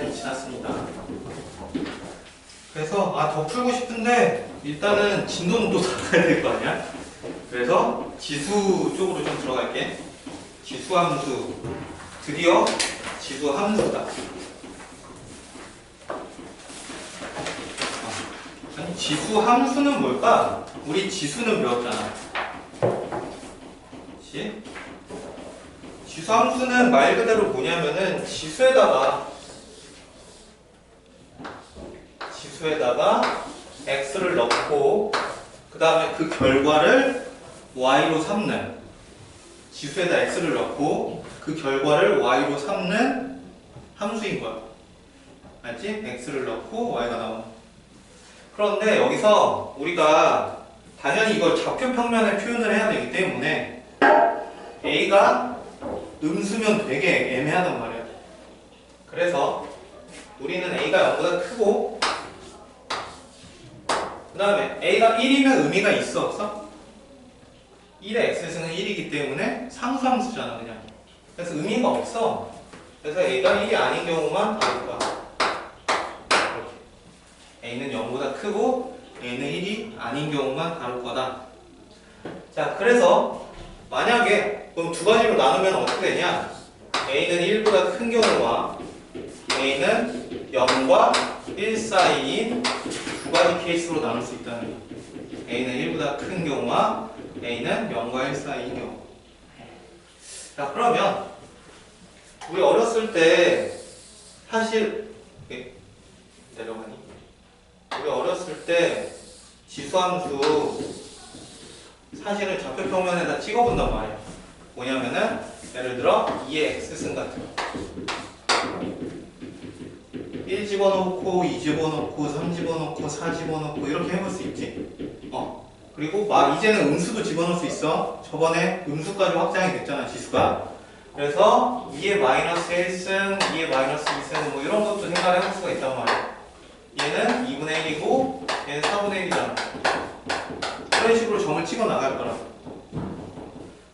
시간이 지났습니다. 그래서 더 풀고 싶은데 일단은 진도는 또 나가야 될 거 아니야? 그래서 지수 쪽으로 좀 들어갈게. 지수 함수. 드디어 지수 함수다. 아니, 지수 함수는 뭘까? 우리 지수는 배웠잖아. 그치? 지수 함수는 말 그대로 뭐냐면은 지수에다가 x를 넣고 그 다음에 그 결과를 y로 삼는, 지수에다 x를 넣고 그 결과를 y로 삼는 함수인 거야. 알지? x를 넣고 y가 나오는. 그런데 여기서 우리가 당연히 이걸 좌표 평면에 표현을 해야 되기 때문에 a가 음수면 되게 애매하단 말이야. 그래서 우리는 a가 0보다 크고 그 다음에 a가 1이면 의미가 있어 없어? 1의 x승은 1이기 때문에 상수함수잖아 그냥. 그래서 의미가 없어. 그래서 a가 1이 아닌 경우만 다룰 거야. 이렇게. a는 0보다 크고 a는 1이 아닌 경우만 다룰 거다. 자, 그래서 만약에 그럼 두 가지로 나누면 어떻게 되냐? a는 1보다 큰 경우와 a는 0과 1 사이인 두 가지 케이스로 나눌 수 있다는 거야. a는 1보다 큰 경우와 a는 0과 1 사이인 경우. 자, 그러면 우리 어렸을 때 사실 내려가니? 우리 어렸을 때 지수함수 사실은 좌표 평면에다 찍어본단 말이야. 뭐냐면은 예를 들어 2의 x승 같은 거 1 집어넣고 2 집어넣고 3 집어넣고 4 집어넣고 이렇게 해볼 수 있지. 그리고 이제는 음수도 집어넣을 수 있어. 저번에 음수까지 확장이 됐잖아 지수가. 그래서 2의 마이너스 1승 2의 마이너스 2승 뭐 이런 것도 생각을 해볼 수가 있단 말이야. 얘는 2분의 1이고 얘는 4분의 1이잖아. 이런 식으로 점을 찍어 나갈 거라고.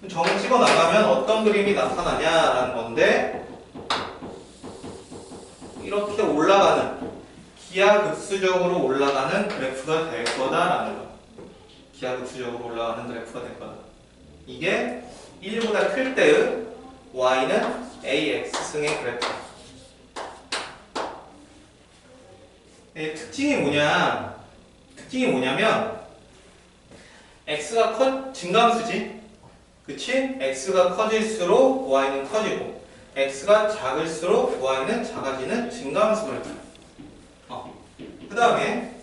점을 찍어 나가면 어떤 그림이 나타나냐라는 건데, 이렇게 올라가는, 기하급수적으로 올라가는 그래프가 될 거다라는 거. 기하급수적으로 올라가는 그래프가 될 거다. 이게 1보다 클 때의 y는 ax승의 그래프. 특징이 뭐냐면 x가 증가함수지. 그치? x가 커질수록 y는 커지고 x가 작을수록 y는 작아지는 증가함수가 있다. 그 다음에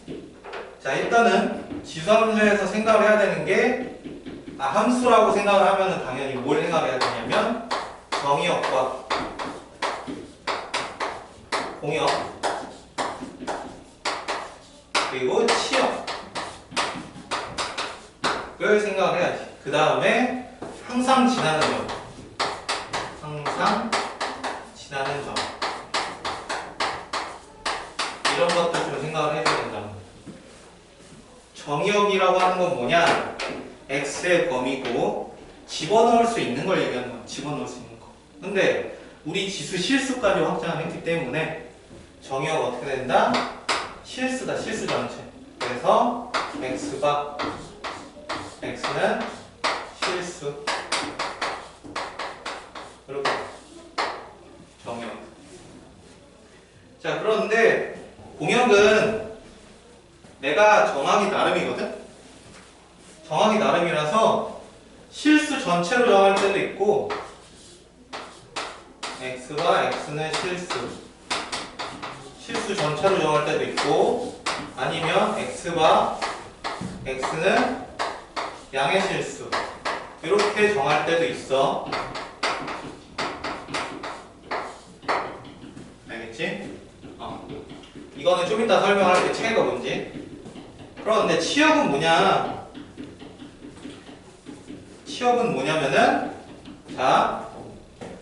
자, 일단은 지수함수에서 생각을 해야 되는 게 함수라고 생각을 하면은 당연히 뭘 생각해야 되냐면 정의역과 공역 그리고 치역을 생각을 해야지. 그 다음에 항상 지나는 점. 이런 것들 좀 생각을 해줘야 된다. 정의역이라고 하는 건 뭐냐? x의 범위고 집어넣을 수 있는 걸 얘기하는 거야. 집어넣을 수 있는 거. 근데 우리 지수 실수까지 확장을 했기 때문에 정의역 어떻게 된다? 실수다. 실수 전체. 그래서 x는 실수. 이렇게 정의역. 자, 그런데 공역은 내가 정하기 나름이거든? 정하기 나름이라서 실수 전체로 정할 때도 있고 x가 x는 실수 전체로 정할 때도 있고 아니면 x는 양의 실수 이렇게 정할 때도 있어. 알겠지? 이거는 좀 이따 설명할 때 차이가 뭔지. 그런데 치역은 뭐냐면은 자,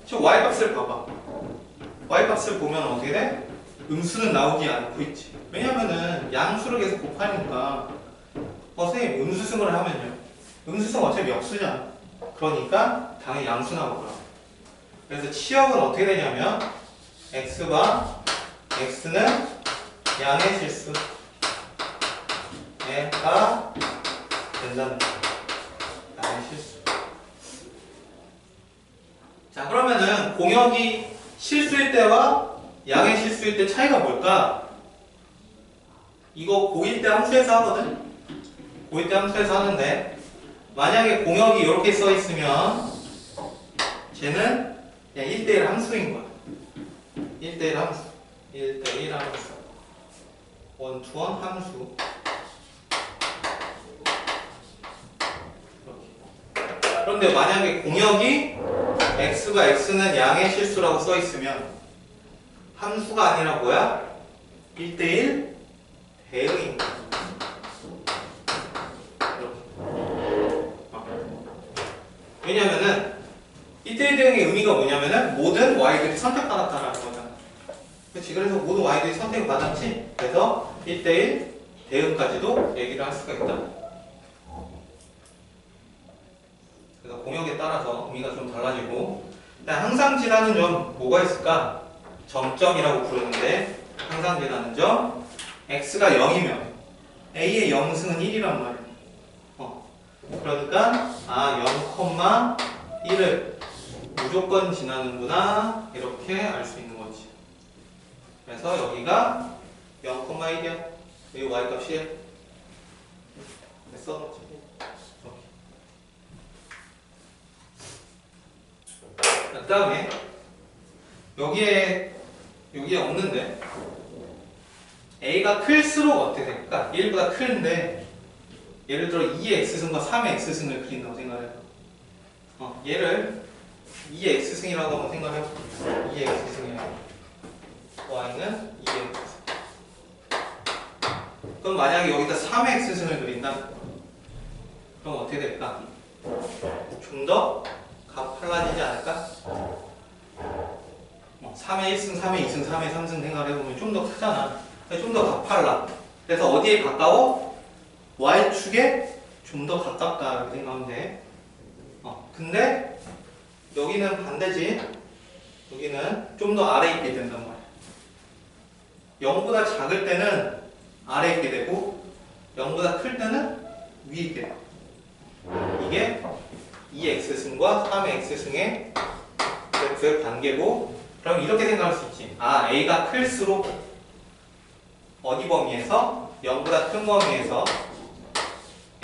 저 y값을 봐봐. y값을 보면 어떻게 돼? 음수는 나오지 않고 있지. 왜냐면은 양수를 계속 곱하니까 선생님 음수승을 하면요. 음수승 어차피 역수잖아. 그러니까 당연히 양수 나오더라. 그래서 치역은 어떻게 되냐면 x가 x는 양의 실수 가 된다는 거예요. 양의 실수. 자, 그러면은 공역이 실수일 때와 양의 실수일 때 차이가 뭘까? 이거 고1 때 함수에서 하거든? 고1 때 함수에서 하는데, 만약에 공역이 이렇게 써 있으면 쟤는 그냥 1대1 함수인 거야. 1대1 함수. 1대1 함수. 원투원 함수. 이렇게. 그런데 만약에 공역이 x가 x는 양의 실수라고 써 있으면 함수가 아니라 뭐야? 1대1 대응인 거야. 왜냐면은 1대1 대응의 의미가 뭐냐면은 모든 y들이 선택받았다라는 거잖아. 그렇지? 그래서 모든 y들이 선택을 받았지? 그래서 1대1 대응까지도 얘기를 할 수가 있다. 그래서 공역에 따라서 의미가 좀 달라지고, 일단 항상지라는 점 뭐가 있을까? 점점이라고 부르는데, 항상지라는 점 x가 0이면 a의 0승은 1이란 말이야. 그러니까 0,1을 무조건 지나는구나, 이렇게 알 수 있는 거지. 그래서 여기가 0,1이야. 여기 y값이 써놓지. 그 다음에 여기에 없는데 a가 클수록 어떻게 될까? 1보다 큰데 예를 들어 2의 x승과 3의 x승을 그린다고 생각해요. 얘를 2의 x승이라고 한번 생각해요. 2의 x승이라고. y는 2의 x승. 그럼 만약에 여기다 3의 x승을 그린다? 그럼 어떻게 될까? 좀 더 가팔라지지 않을까? 3의 1승, 3의 2승, 3의 3승 생각해보면 좀 더 크잖아. 좀 더 가팔라. 그래서 어디에 가까워? y축에 좀 더 가깝다 이렇게 생각하면 돼. 근데 여기는 반대지. 여기는 좀 더 아래에 있게 된단 말이야. 0보다 작을 때는 아래에 있게 되고 0보다 클 때는 위에 있게 돼. 이게 2x승과 3의 x승의 그래프의 관계고, 그럼 이렇게 생각할 수 있지. a가 클수록 어디 범위에서? 0보다 큰 범위에서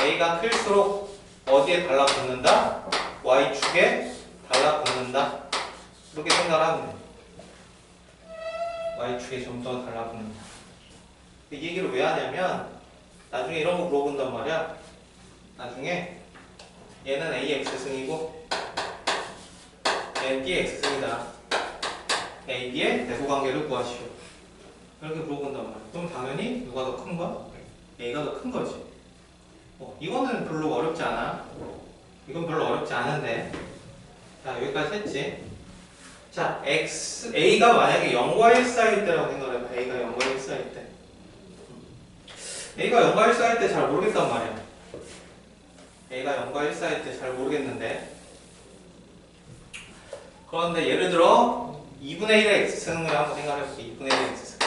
a가 클수록 어디에 달라붙는다? y축에 달라붙는다. 이렇게 생각을 하면 돼. y축에 좀 더 달라붙는다. 이 얘기를 왜 하냐면 나중에 이런 거 물어본단 말이야. 나중에 얘는 ax승이고 얘는 bx승이다. a, b의 대소관계를 구하시오. 이렇게 물어본단 말이야. 그럼 당연히 누가 더 큰 거야? a가 더 큰 거지. 이거는 별로 어렵지 않아. 이건 별로 어렵지 않은데. 자, 여기까지 했지. 자, a가 만약에 0과 1 사이일 때라고 생각해봐. a가 0과 1 사이일 때. a가 0과 1 사이일 때 잘 모르겠단 말이야. a가 0과 1 사이일 때 잘 모르겠는데. 그런데 예를 들어 2분의 1의 x승을 한번 생각해볼게. 2분의 1의 x승.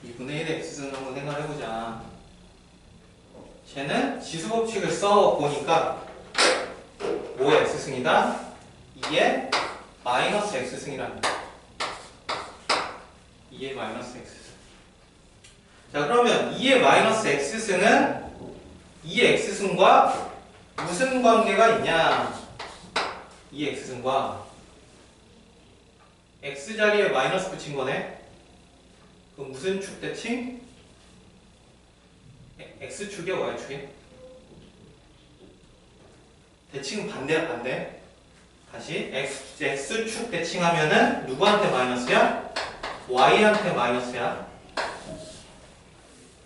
2분의 1의 x승을 한번 생각해보자. 쟤는 지수법칙을 써보니까 5의 x승이다. 2의 마이너스 x승이라는 거야. 2의 마이너스 x승. 자, 그러면 2의 마이너스 x승은 2의 x승과 무슨 관계가 있냐? 2의 x승과 x자리에 마이너스 붙인 거네. 그 무슨 축 대칭? x축이야, y축이야? 대칭은 반대야, 반대. 다시 x축 대칭하면은 누구한테 마이너스야? y한테 마이너스야.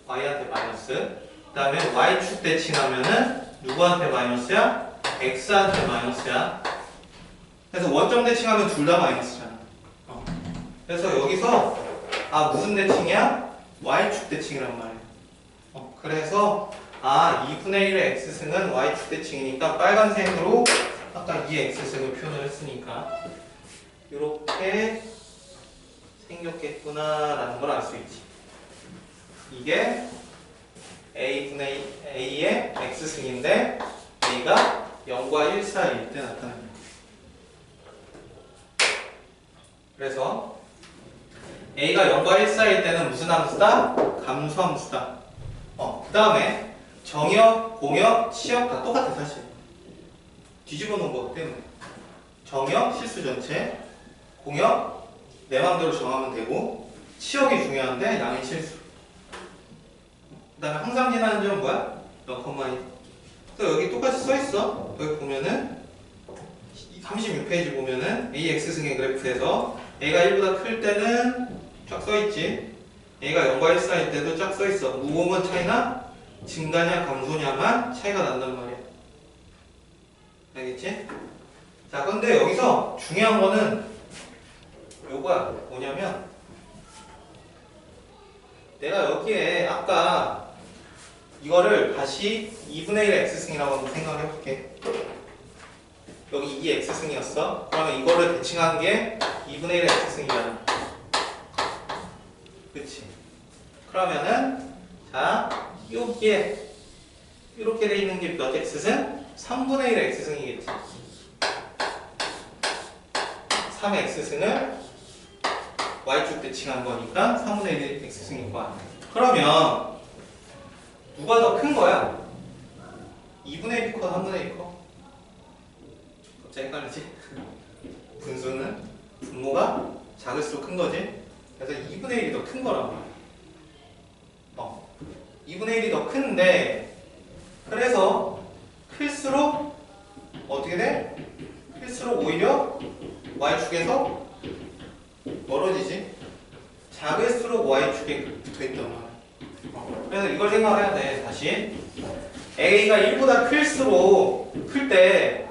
y한테 마이너스. 그 다음에 y축 대칭하면은 누구한테 마이너스야? x한테 마이너스야. 그래서 원점 대칭하면 둘 다 마이너스잖아. 그래서 여기서 무슨 대칭이야? y축 대칭이란 말이야. 그래서 2분의 1의 x승은 y축 대칭이니까 빨간색으로 아까 2의 x승을 표현을 했으니까 이렇게 생겼겠구나라는 걸 알 수 있지. 이게 a분의 a의 x승인데 a가 0과 1 사이일 때 나타납니다. 그래서 a가 0과 1 사이일 때는 무슨 함수다? 감소함수다. 그 다음에 정역, 공역, 치역 다 똑같아 사실. 뒤집어 놓은 거 때문에. 정역, 실수 전체, 공역, 내 마음대로 정하면 되고, 치역이 중요한데 양의 실수. 그 다음에 항상 지나는 점은 뭐야? 0,2. 그래서 여기 똑같이 써있어. 여기 보면은 36페이지 보면은 AX승의 그래프에서 A가 1보다 클 때는 쫙 써있지. A가 0과 1 사이일 때도 쫙 써있어. 무공은 차이나 증가냐 감소냐만 차이가 난단 말이야. 알겠지? 자, 근데 여기서 중요한 거는 요거야. 뭐냐면 내가 여기에 아까 이거를 다시 2분의 1 x승이라고 한번 생각해 볼게. 여기 2 x승이었어. 그러면 이거를 대칭한 게 2분의 1 x승이잖아. 그치? 그러면은 자, 여기에 이렇게 돼 있는 게 몇 x승? 3분의 1 x승이겠지. 3 x승을 y축 대칭한 거니까 3분의 1 x승일 거야. 그러면 누가 더 큰 거야? 2분의 1 커, 3분의 1 커? 갑자기 헷갈리지? 분수는 분모가 작을수록 큰 거지? 그래서 2분의 1이 더 큰 거란 말이야. 2분의 1이 더 큰데 그래서 클수록 어떻게 돼? 클수록 오히려 y축에서 멀어지지? 작을수록 y축에 붙어있단 말이야. 그래서 이걸 생각해야 돼. 다시 a가 1보다 클수록 클 때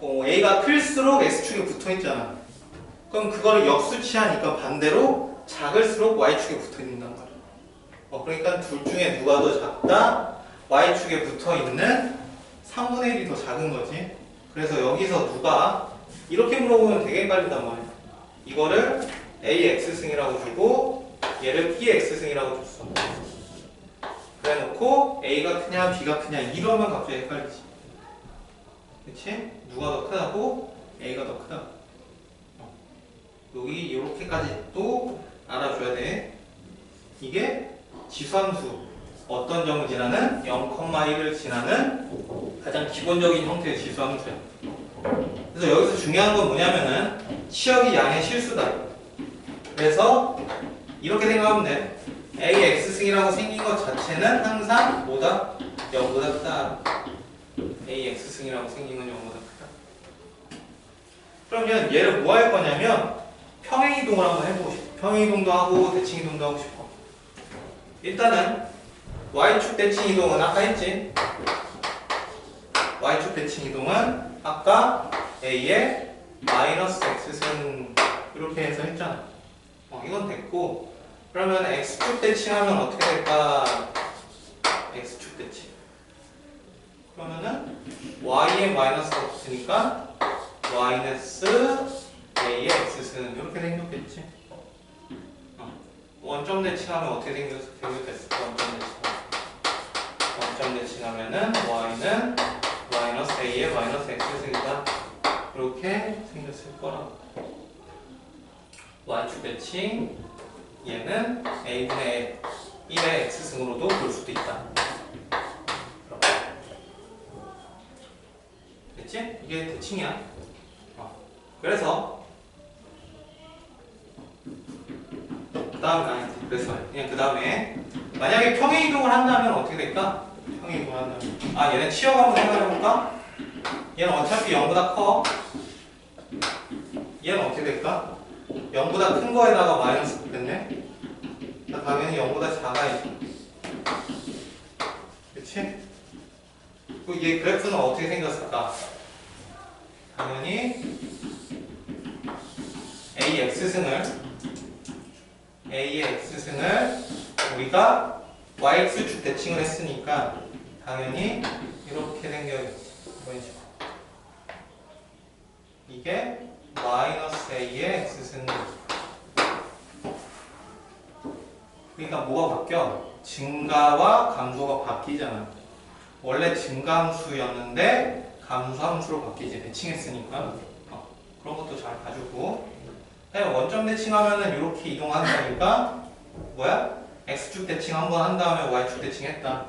a가 클수록 x축에 붙어있잖아. 그럼 그거를 역수치하니까 반대로 작을수록 y축에 붙어있는단 말이야. 그러니까 둘 중에 누가 더 작다? y축에 붙어있는 3분의 1이 더 작은 거지. 그래서 여기서 누가 이렇게 물어보면 되게 헷갈린단 말이야. 이거를 AX승이라고 주고 얘를 BX승이라고 줬어. 그래 놓고 A가 크냐 B가 크냐 이러면 갑자기 헷갈리지. 그치? 누가 더 크다고? A가 더 크다. 여기 이렇게까지 또 알아줘야 돼. 이게 지수함수 어떤 점을 지나는 0,1을 지나는 가장 기본적인 형태의 지수함수야. 그래서 여기서 중요한 건 뭐냐면은 치역이 양의 실수다. 그래서 이렇게 생각하면 돼. AX승이라고 생긴 것 자체는 항상 뭐다? 0보다 크다. AX승이라고 생긴 건 0보다 크다. 그러면 얘를 뭐 할 거냐면 평행이동을 한번 해보고 싶어. 평행이동도 하고 대칭이동도 하고 싶어. 일단은 Y축 대칭이동은 아까 했지? Y축 대칭이동은 아까 A의 마이너스 X승 이렇게 해서 했잖아. 이건 됐고 그러면 X축 대칭하면 어떻게 될까? X축 대칭 그러면은 Y에 마이너스가 없으니까 마이너스 A의 X승 이렇게 생겼겠지. 원점 대칭하면 어떻게 생겼을까? 원점 대칭하면은 Y는 마이너스 A의 마이너스 X승이다. 이렇게 생겼을 거라고. Y축 대칭 얘는 A분의 1의 X승으로도 볼 수도 있다. 됐지? 이게 대칭이야. 그래서 그냥 그 다음에 만약에 평행이동을 한다면 어떻게 될까? 평행이동을 한다면 얘는 치역 한번 생각해볼까? 얘는 어차피 0보다 커. 얘는 어떻게 될까? 0보다 큰 거에다가 마이너스 붙겠네? 당연히 0보다 작아야지. 그치? 그리고 얘 그래프는 어떻게 생겼을까? 당연히 A의 X승을 우리가 Y축 대칭을 했으니까 당연히 이렇게 생겨야겠지. 이런 식으로. 이게 마이너스 a의 x승. 그러니까 뭐가 바뀌어? 증가와 감소가 바뀌잖아. 원래 증가함수였는데 감소함수로 바뀌지. 대칭했으니까. 그런 것도 잘 봐주고. 원점 대칭하면은 이렇게 이동하는 거니까 뭐야? x축 대칭 한 번 한 다음에 y축 대칭했다.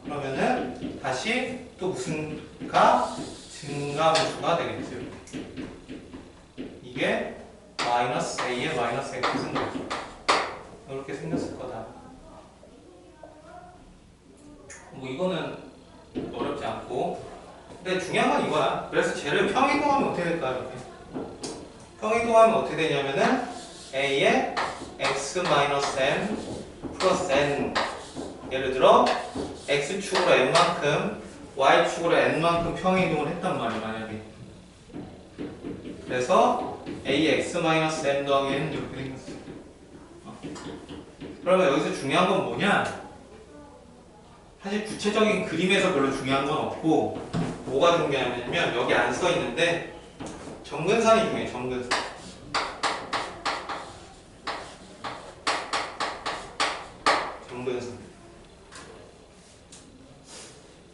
그러면은 다시 또 무슨 가? 증가함수가 되겠죠. 이게 마이너스 a의 마이너스 x승 거죠. 이렇게 생겼을 거다. 뭐 이거는 어렵지 않고. 근데 중요한 건 이거야. 그래서 쟤를 평이동하면 어떻게 될까? 이렇게. 평이동하면 어떻게 되냐면은 a의 x-m 플러스 n. 예를 들어 x축으로 n만큼 y축으로 n만큼 평이동을 했단 말이야, 만약에. 그래서 a의 x-m 더하기 n 이렇게 생겼어. 그러면 여기서 중요한 건 뭐냐? 사실 구체적인 그림에서 별로 중요한 건 없고, 뭐가 중요하냐면 여기 안 써 있는데 점근선이 중요해. 점근선. 점근선.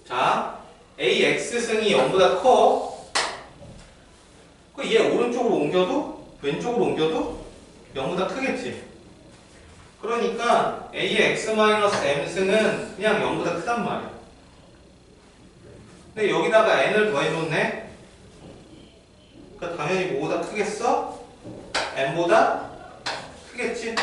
자, AX승이 0보다 커. 그 얘 오른쪽으로 옮겨도 왼쪽으로 옮겨도 0보다 크겠지. 그러니까 A의 x-m승은 그냥 0보다 크단 말이야. 근데 여기다가 n을 더해줬네. 그러니까 당연히 뭐보다 크겠어? n보다 크겠지?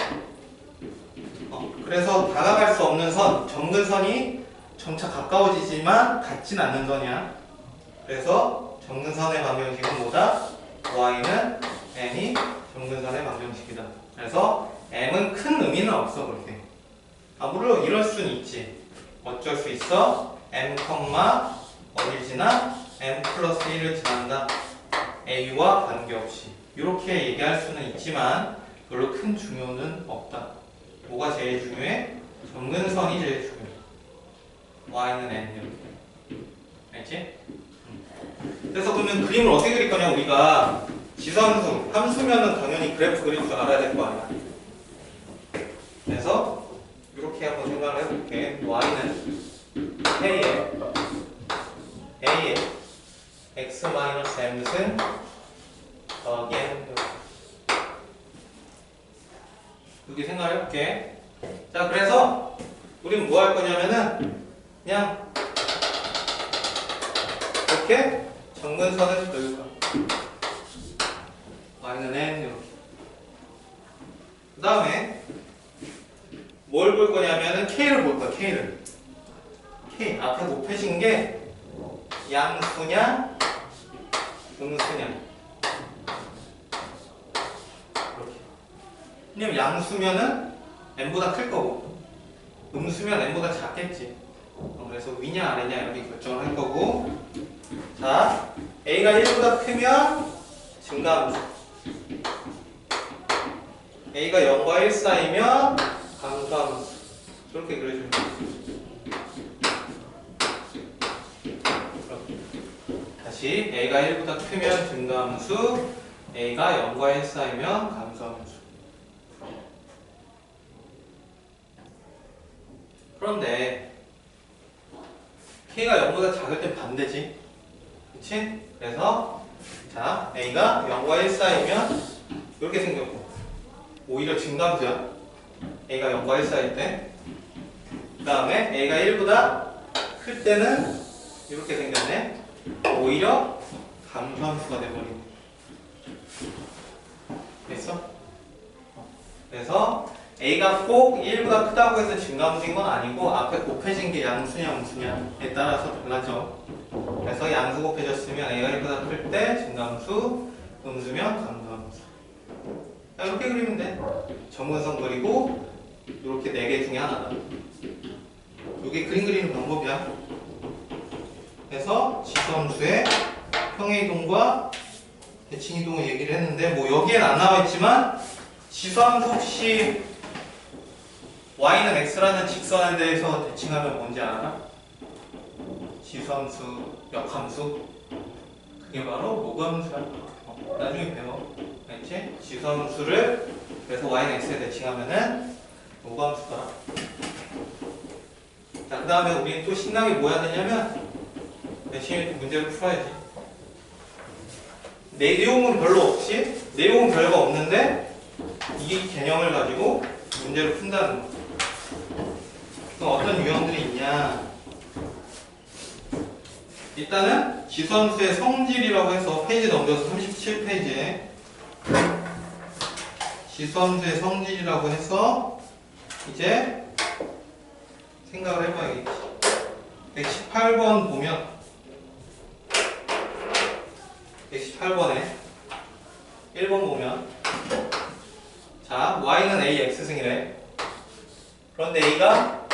그래서 다가갈 수 없는 선, 점근선이 점차 가까워지지만 닿진 않는 선이야. 그래서 점근선의 방정식은 뭐다? y는 n이 점근선의 방정식이다. 그래서 m은 큰 의미는 없어. 그렇게. 물론 이럴 수는 있지. 어쩔 수 있어? m, 어딜 지나? m 플러스 1을 지난다. a와 관계없이. 이렇게 얘기할 수는 있지만 별로 큰 중요는 없다. 뭐가 제일 중요해? 점근선이 제일 중요해. y는 n 이렇게. 알지? 그래서 그러면 그림을 어떻게 그릴 거냐? 우리가 지수함수, 함수면은 당연히 그래프 그릴 줄 알아야 될 거 아니야. 그래서 이렇게 한번 생각을 해볼게. y는 a의 x-m승 더하기 n. 이렇게 생각을 해볼게. 자, 그래서 우리는 뭐 할 거냐면은 그냥 이렇게 점근선을 그릴 거야. y는 n 이렇게. 그 다음에 뭘 볼 거냐면은 k를 볼 거야. k를. k 앞에 곱해진 게 양수냐 음수냐. 이렇게. 왜냐면 양수면은 n보다 클 거고 음수면 n보다 작겠지. 그래서 위냐 아래냐 이렇게 결정을 할 거고. 자, a가 1보다 크면 증가함수, a가 0과 1 사이면 감소함수. 이렇게 그려주면 돼. 다시 a가 1보다 크면 증가함수, a가 0과 1 사이면 감소함수. 그런데 k가 0보다 작을 땐 반대지. 그치? 그래서 자, a가 0과 1 사이면 이렇게 생겼고 오히려 증가함수야. a가 0과 1 사이일 때. 그 다음에 a가 1보다 클 때는 이렇게 생겼네. 오히려 감소함수가 돼버리네. 됐어? 그래서 a가 꼭 1보다 크다고 해서 증가함수인 건 아니고 앞에 곱해진 게 양수냐 음수냐에 따라서 달라져. 그래서 양수 곱해졌으면 a가 1보다 클 때 증가함수, 음수면 감소함수. 이렇게 그리면 돼. 점근선 그리고 이렇게 4개 중에 하나다. 이게 그림 그리는 방법이야. 그래서 지수함수의 평행이동과 대칭이동을 얘기를 했는데 뭐 여기엔 안 나와 있지만 지수함수 혹시 y는 x라는 직선에 대해서 대칭하면 뭔지 알아? 지수함수, 역함수? 그게 바로 로그함수야. 나중에 배워. 알지? 지수함수를 그래서 y는 x에 대칭하면은 오감수더라. 자, 그 다음에 우리 또 신나게 뭐 해야 되냐면 대칭에 문제를 풀어야지. 내용은 별로 없이, 내용은 별거 없는데 이 개념을 가지고 문제를 푼다는 거. 그럼 어떤 유형들이 있냐? 일단은 지수함수의 성질이라고 해서 페이지 넘겨서 37페이지에 지수함수의 성질이라고 해서 이제 생각을 해봐야겠지. 118번 보면 118번에 1번 보면 자 y는 a x승이래. 그런데 a가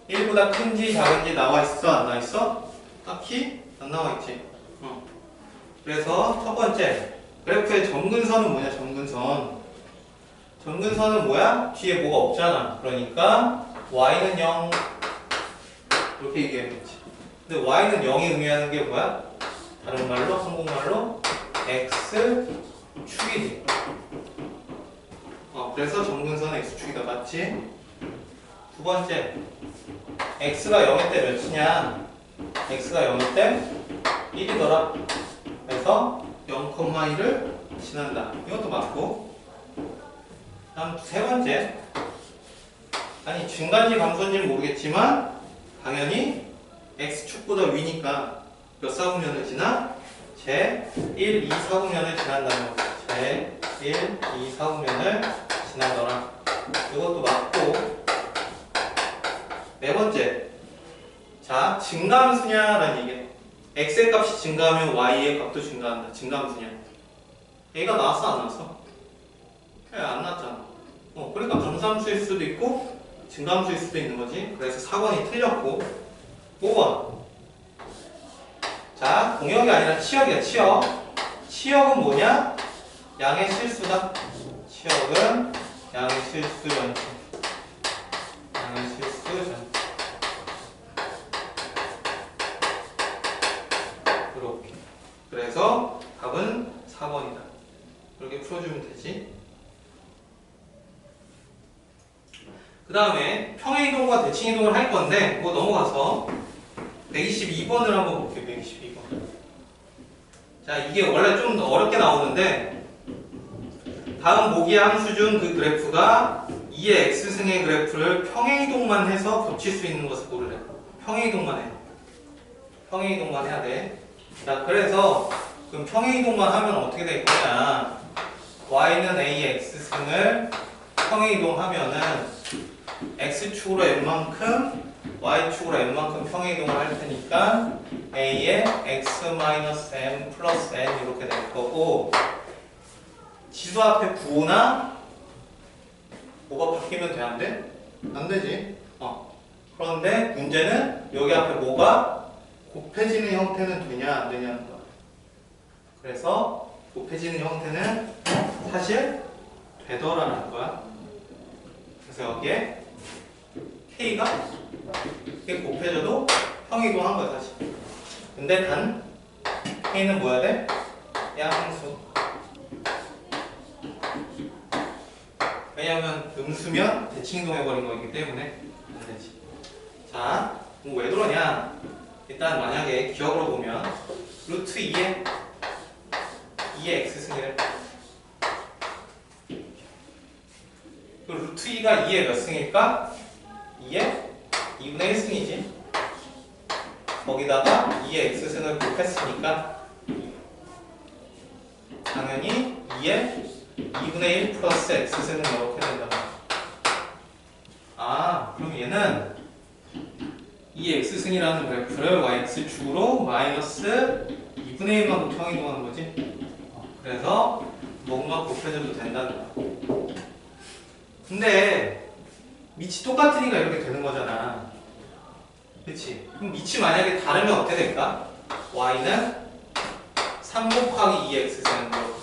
1보다 큰지 작은지 나와 있어 안 나와 있어? 딱히 안 나와 있지. 그래서 첫 번째 그래프의 점근선은 뭐냐? 점근선은 뭐야? 뒤에 뭐가 없잖아. 그러니까 y는 0 이렇게 얘기하겠지. 근데 y는 0이 의미하는 게 뭐야? 다른 말로 한국말로 x축이지. 그래서 점근선은 x축이다. 맞지? 두 번째 x가 0일 때 몇이냐? x가 0일 때 1이더라. 그래서 0,1을 지난다. 이것도 맞고. 다음 세 번째 아니 중간지 감소인지는 모르겠지만 당연히 x축보다 위니까 몇 사분면을 지나? 제 1, 2 사분면을 지난다는 거죠. 제 1, 2 사분면을 지나더라. 이것도 맞고. 네 번째 자 증가함수냐라는 얘기야. x의 값이 증가하면 y의 값도 증가한다. 증가함수냐. 얘가 나왔어 안 나왔어? 안 나왔잖아. 그러니까 감소함수일 수도 있고 증가함수일 수도 있는 거지. 그래서 4번이 틀렸고. 5번 자 공역이 아니라 치역이야. 치역은 뭐냐? 양의 실수다. 치역은 양의 실수 전체. 양의 실수 전체. 이렇게. 그래서 답은 4번이다. 이렇게 풀어주면 되지. 그 다음에 평행이동과 대칭이동을 할 건데 그거 넘어가서 122번을 한번 볼게요. 122번. 자 이게 원래 좀 어렵게 나오는데 다음 모기의 함수 중 그 그래프가 2의 x승의 그래프를 평행이동만 해서 겹칠 수 있는 것을 고르래. 평행이동만 해. 평행이동만 해야 돼. 자 그래서 그럼 평행이동만 하면 어떻게 될 거냐? y는 a x승을 평행이동하면은 x축으로 n만큼 y축으로 n만큼 평행이동을 할 테니까 a에 x-m 플러스 n 이렇게 될 거고 지수 앞에 9나 5가 바뀌면 돼? 안 돼? 안 되지. 그런데 문제는 여기 앞에 뭐가 곱해지는 형태는 되냐 안 되냐는 거야. 그래서 곱해지는 형태는 사실 되더라는 거야. 그래서 여기에 K가 이렇게 곱해져도 평이동한 거야 사실. 근데 단 K는 뭐야 돼? 양수. 왜냐면 음수면 대칭이동해버린 거기 때문에 안 되지. 자, 그럼 왜 그러냐? 일단 만약에 기억으로 보면 루트 2에 x승이래. 그 루트 2가 2의 몇 승일까? 2의 2분의 1승이지. 거기다가 2의 x승을 곱했으니까 당연히 2의 2분의 1 플러스 x승은 이렇게 된다. 그럼 얘는 2의 x승이라는 그래프를 yx축으로 마이너스 2분의 1만큼 평이동하는 거지. 그래서 뭔가 곱해줘도 된다는 거야. 근데 밑이 똑같으니까 이렇게 되는 거잖아. 그치? 그럼 밑이 만약에 다르면 어떻게 될까? y는 3 곱하기 2x 되는 거.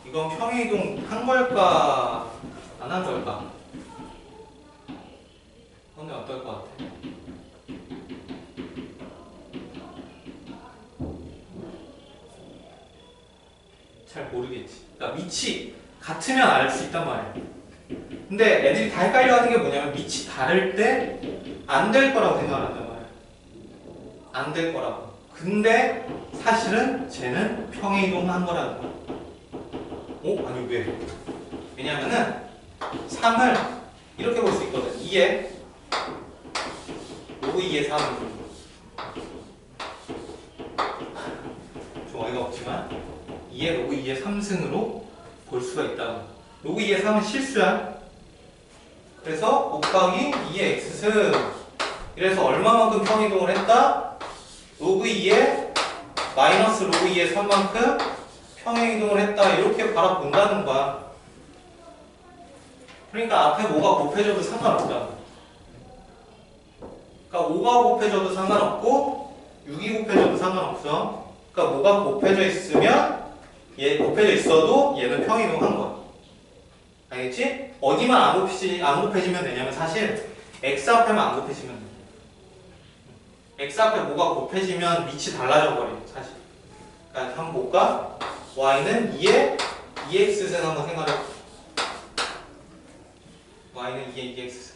이건 평행이동 한 걸까? 안 한 걸까? 너네 어떨 것 같아? 잘 모르겠지. 그러니까 밑이 같으면 알 수 있단 말이야. 근데 애들이 다 헷갈려 하는 게 뭐냐면 밑이 다를 때 안 될 거라고 생각을 한단 말이야. 안 될 거라고. 근데 사실은 쟤는 평행이동한 거라는 거야. 아니 왜? 왜냐면은 3을 이렇게 볼 수 있거든. 2에 로그 2에 3 좀 어이가 없지만 2에 로그 2의 3승으로 볼 수가 있다. 로그 2의 3은 실수야. 그래서 곱하기 2의 x승. 이래서 얼마만큼 평이동을 했다? 로그 2의 마이너스 로그 2의 3만큼 평행이동을 했다. 이렇게 바라본다는 거야. 그러니까 앞에 뭐가 곱해져도 상관없다. 그러니까 5가 곱해져도 상관없고 6이 곱해져도 상관없어. 그러니까 뭐가 곱해져 있으면 얘 곱해져 있어도 얘는 평이동한 거야. 알겠지? 어디만 안 곱해지면 되냐면 사실 x 앞에만 안 곱해지면 돼. x 앞에 뭐가 곱해지면 밑이 달라져 버려 사실. 그러니까 한번 볼까? y는 2에 2x승 한번 생각해. y는 2에 2x승.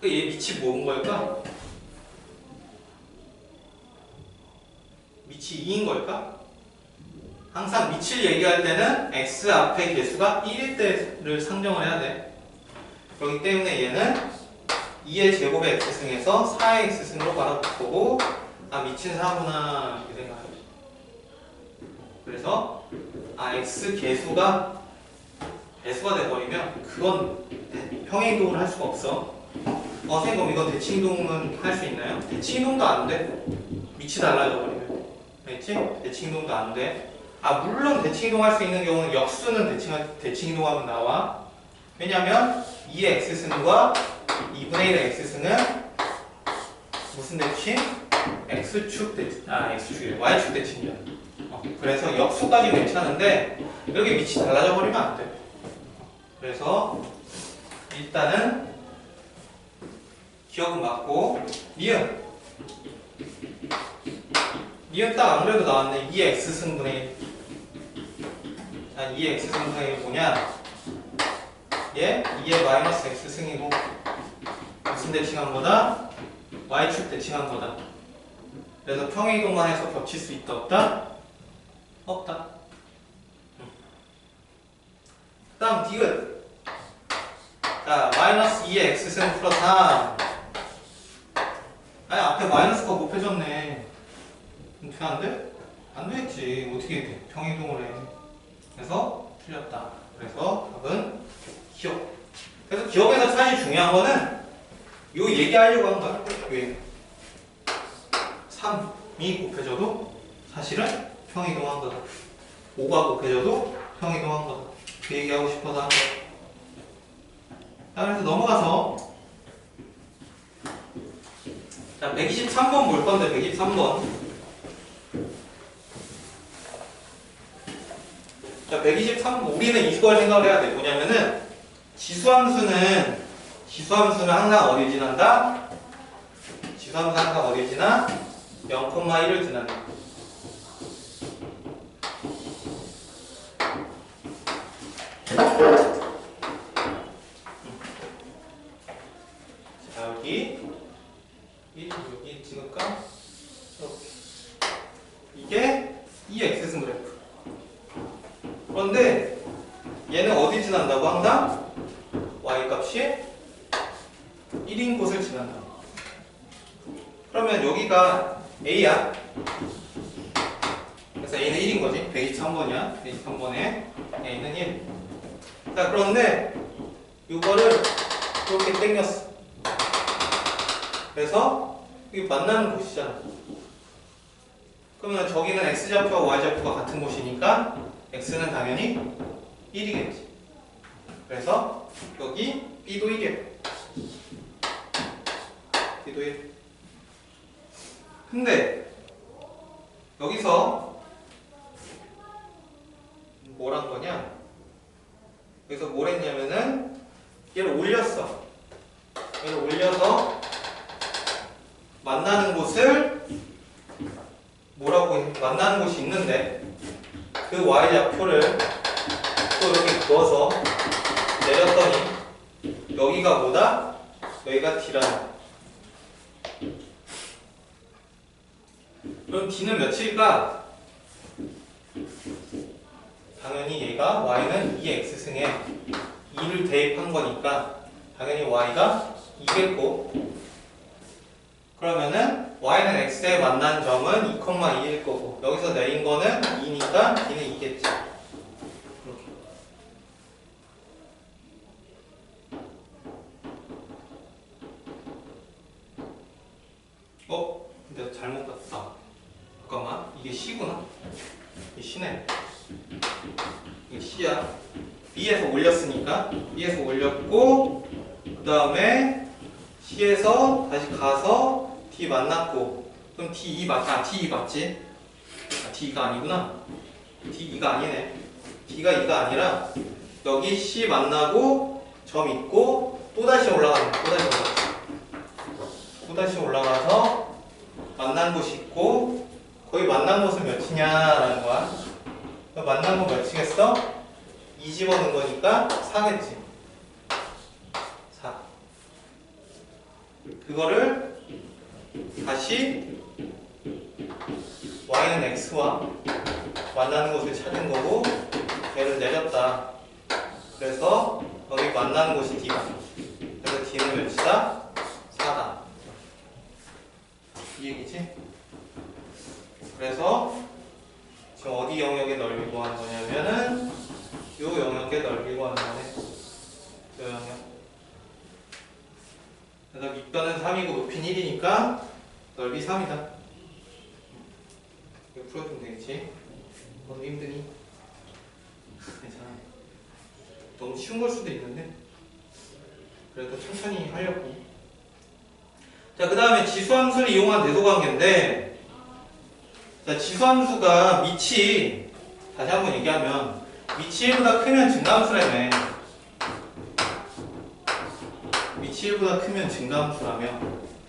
그 얘 밑이 뭐인 걸까? 밑이 2인 걸까? 항상 밑을 얘기할 때는 x 앞에 개수가 1일 때를 상정을 해야 돼. 그렇기 때문에 얘는 2의 제곱의 x승에서 4의 x승으로 바라보고 밑은 4구나 이렇게 생각하죠. 그래서 x 개수가 배수가 돼버리면 그건 평행이동을 할 수가 없어. 선생님 이건 대칭이동은 할 수 있나요? 대칭이동도 안 돼. 밑이 달라져 버리면. 알겠지? 대칭이동도 안 돼. 물론 대칭이동 할 수 있는 경우는 역수는 대칭이동하면 나와. 왜냐면 2의 x승과 2분의 1의 x승은 무슨 대칭? x축 대칭. x축이래. y축 대칭이야. 그래서 역수까지 괜찮은데 이렇게 밑이 달라져 버리면 안 돼. 그래서 일단은 기억은 맞고 니은 딱 안 그래도 나왔네. 2의 x승분의 2의 x승분의 1 뭐냐? 얘 2의 마이너스 x승이고 무슨 대칭한 거다? y축 대칭한 거다. 그래서 평행이동만 해서 겹칠 수 있다 없다? 없다. 그 다음 디귿. 자, 마이너스 2의 x승 플러스 3. 앞에 마이너스가 곱해졌네. 어떻게 안 돼? 안 되겠지. 어떻게 돼? 평행이동을 해. 그래서 틀렸다. 그래서 답은 기억. 그래서 기억에서 사실 중요한 거는 요 얘기하려고 한 거야. 왜? 3이 곱해져도 사실은 평행이동한 거다. 5가 곱해져도 평행이동한 거다. 그 얘기하고 싶어서 한 거야. 자, 그래서 넘어가서 자, 123번 볼 건데 123번. 자, 123번 우리는 이걸 생각을 해야 돼. 뭐냐면은 지수함수는 항상 어디 지난다? 지수함수는 항상 어디 지나? 0,1을 지난다. 자, 여기 찍을까? 이게 2x승 그래프. 그런데 얘는 어디 지난다고 항상? y값이 1인 곳을 지난다. 그러면 여기가 a야. 그래서 a는 1인 거지. 123번이야. 123번에 a는 1. 자, 그런데 이거를 이렇게 당겼어. 그래서 이게 만나는 곳이잖아. 그러면 저기는 x좌표와 y좌표가 같은 곳이니까 x는 당연히 1이겠지. 그래서 여기 b도 1이야. b도 1. 근데 여기서 뭘 한 거냐? 여기서 뭘 했냐면은 얘를 올렸어. 얘를 올려서 만나는 곳을 만나는 곳이 있는데 그 y좌표를 또 이렇게 그어서 내렸더니 여기가 뭐다? 여기가 d라는. 그럼 d는 몇일까? 당연히 얘가 y는 2x승에 2를 대입한 거니까 당연히 y가 2겠고, 그러면은 y는 x에 만난 점은 2,2일 거고 여기서 내린 거는 2니까 d는 2겠지. 이렇게. 내가 잘못 갔다. 잠깐만, 이게 c구나. 이게 c네. 이게 c야. b에서 올렸으니까 b에서 올렸고, 그 다음에 c에서 다시 가서 d 만났고, 그럼 d2 맞지? d2 맞지? d2가 아니구나. d2가 아니네. d가 2가 아니라 여기 c 만나고 점 있고 또다시 올라가는 거야. 또다시 올라가서 만난 곳이 있고, 거기 만난 곳은 몇이냐라는 거야. 만난 곳 몇이겠어? 2 집어넣은 거니까 4겠지. 4. 그거를 다시 y는 x와 만나는 곳을 찾은 거고 얘를 내렸다. 그래서 여기 만나는 곳이 d다. 그래서 d는 몇이다? 4다. 이 얘기지? 그래서 지금 어디 영역의 넓이 구하는 거냐면은 요 영역의 넓이 구하는 거네. 요 영역. 그래서 밑변은 3이고 높이는 1이니까 넓이 3이다. 이거 풀어주면 되겠지? 너무 힘드니? 괜찮아. 너무 쉬운 걸 수도 있는데 그래도 천천히 하려고. 자, 그 다음에 지수함수를 이용한 대소관계인데, 자, 지수함수가 밑이, 다시 한번 얘기하면 밑이 1보다 크면 증가함수라며. 밑이 1보다 크면 증가함수라며.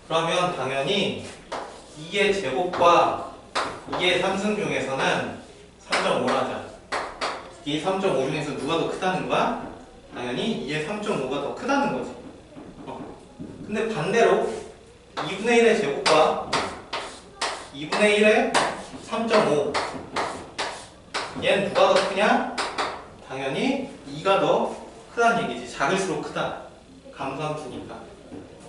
그러면 당연히 2의 제곱과 2의 3승 중에서는 3.5를 하자. 2의 3.5 중에서 누가 더 크다는 거야? 당연히 2의 3.5가 더 크다는 거지. 근데 반대로 2분의 1의 제곱과 2분의 1의 3.5, 얘는 누가 더 크냐? 당연히 2가 더 크다는 얘기지. 작을수록 크다. 감소함수니까.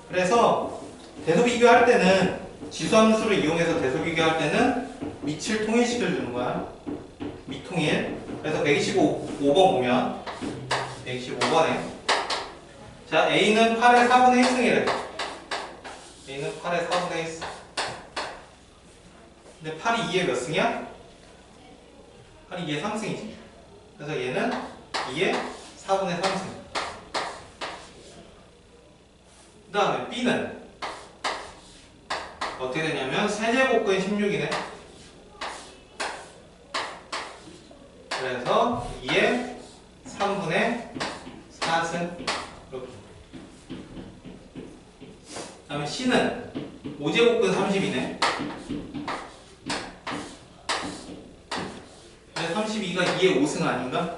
그래서 대소 비교할 때는, 지수함수를 이용해서 대소 비교할 때는 밑을 통일시켜 주는 거야. 밑통일. 그래서 125번 보면 125번에 자, a는 8의 4분의 1승이래. a는 8의 4분의 1승. 근데 8이 2의 몇 승이야? 8이 2의 3승이지. 그래서 얘는 2의 4분의 3승. 그 다음에 b는 어떻게 되냐면 세제곱근 16이네. 그래서 2의 3분의 4승. 이렇게. 그 다음에 c는 5제곱근 30이네. 그래서 32가 2의 5승 아닌가?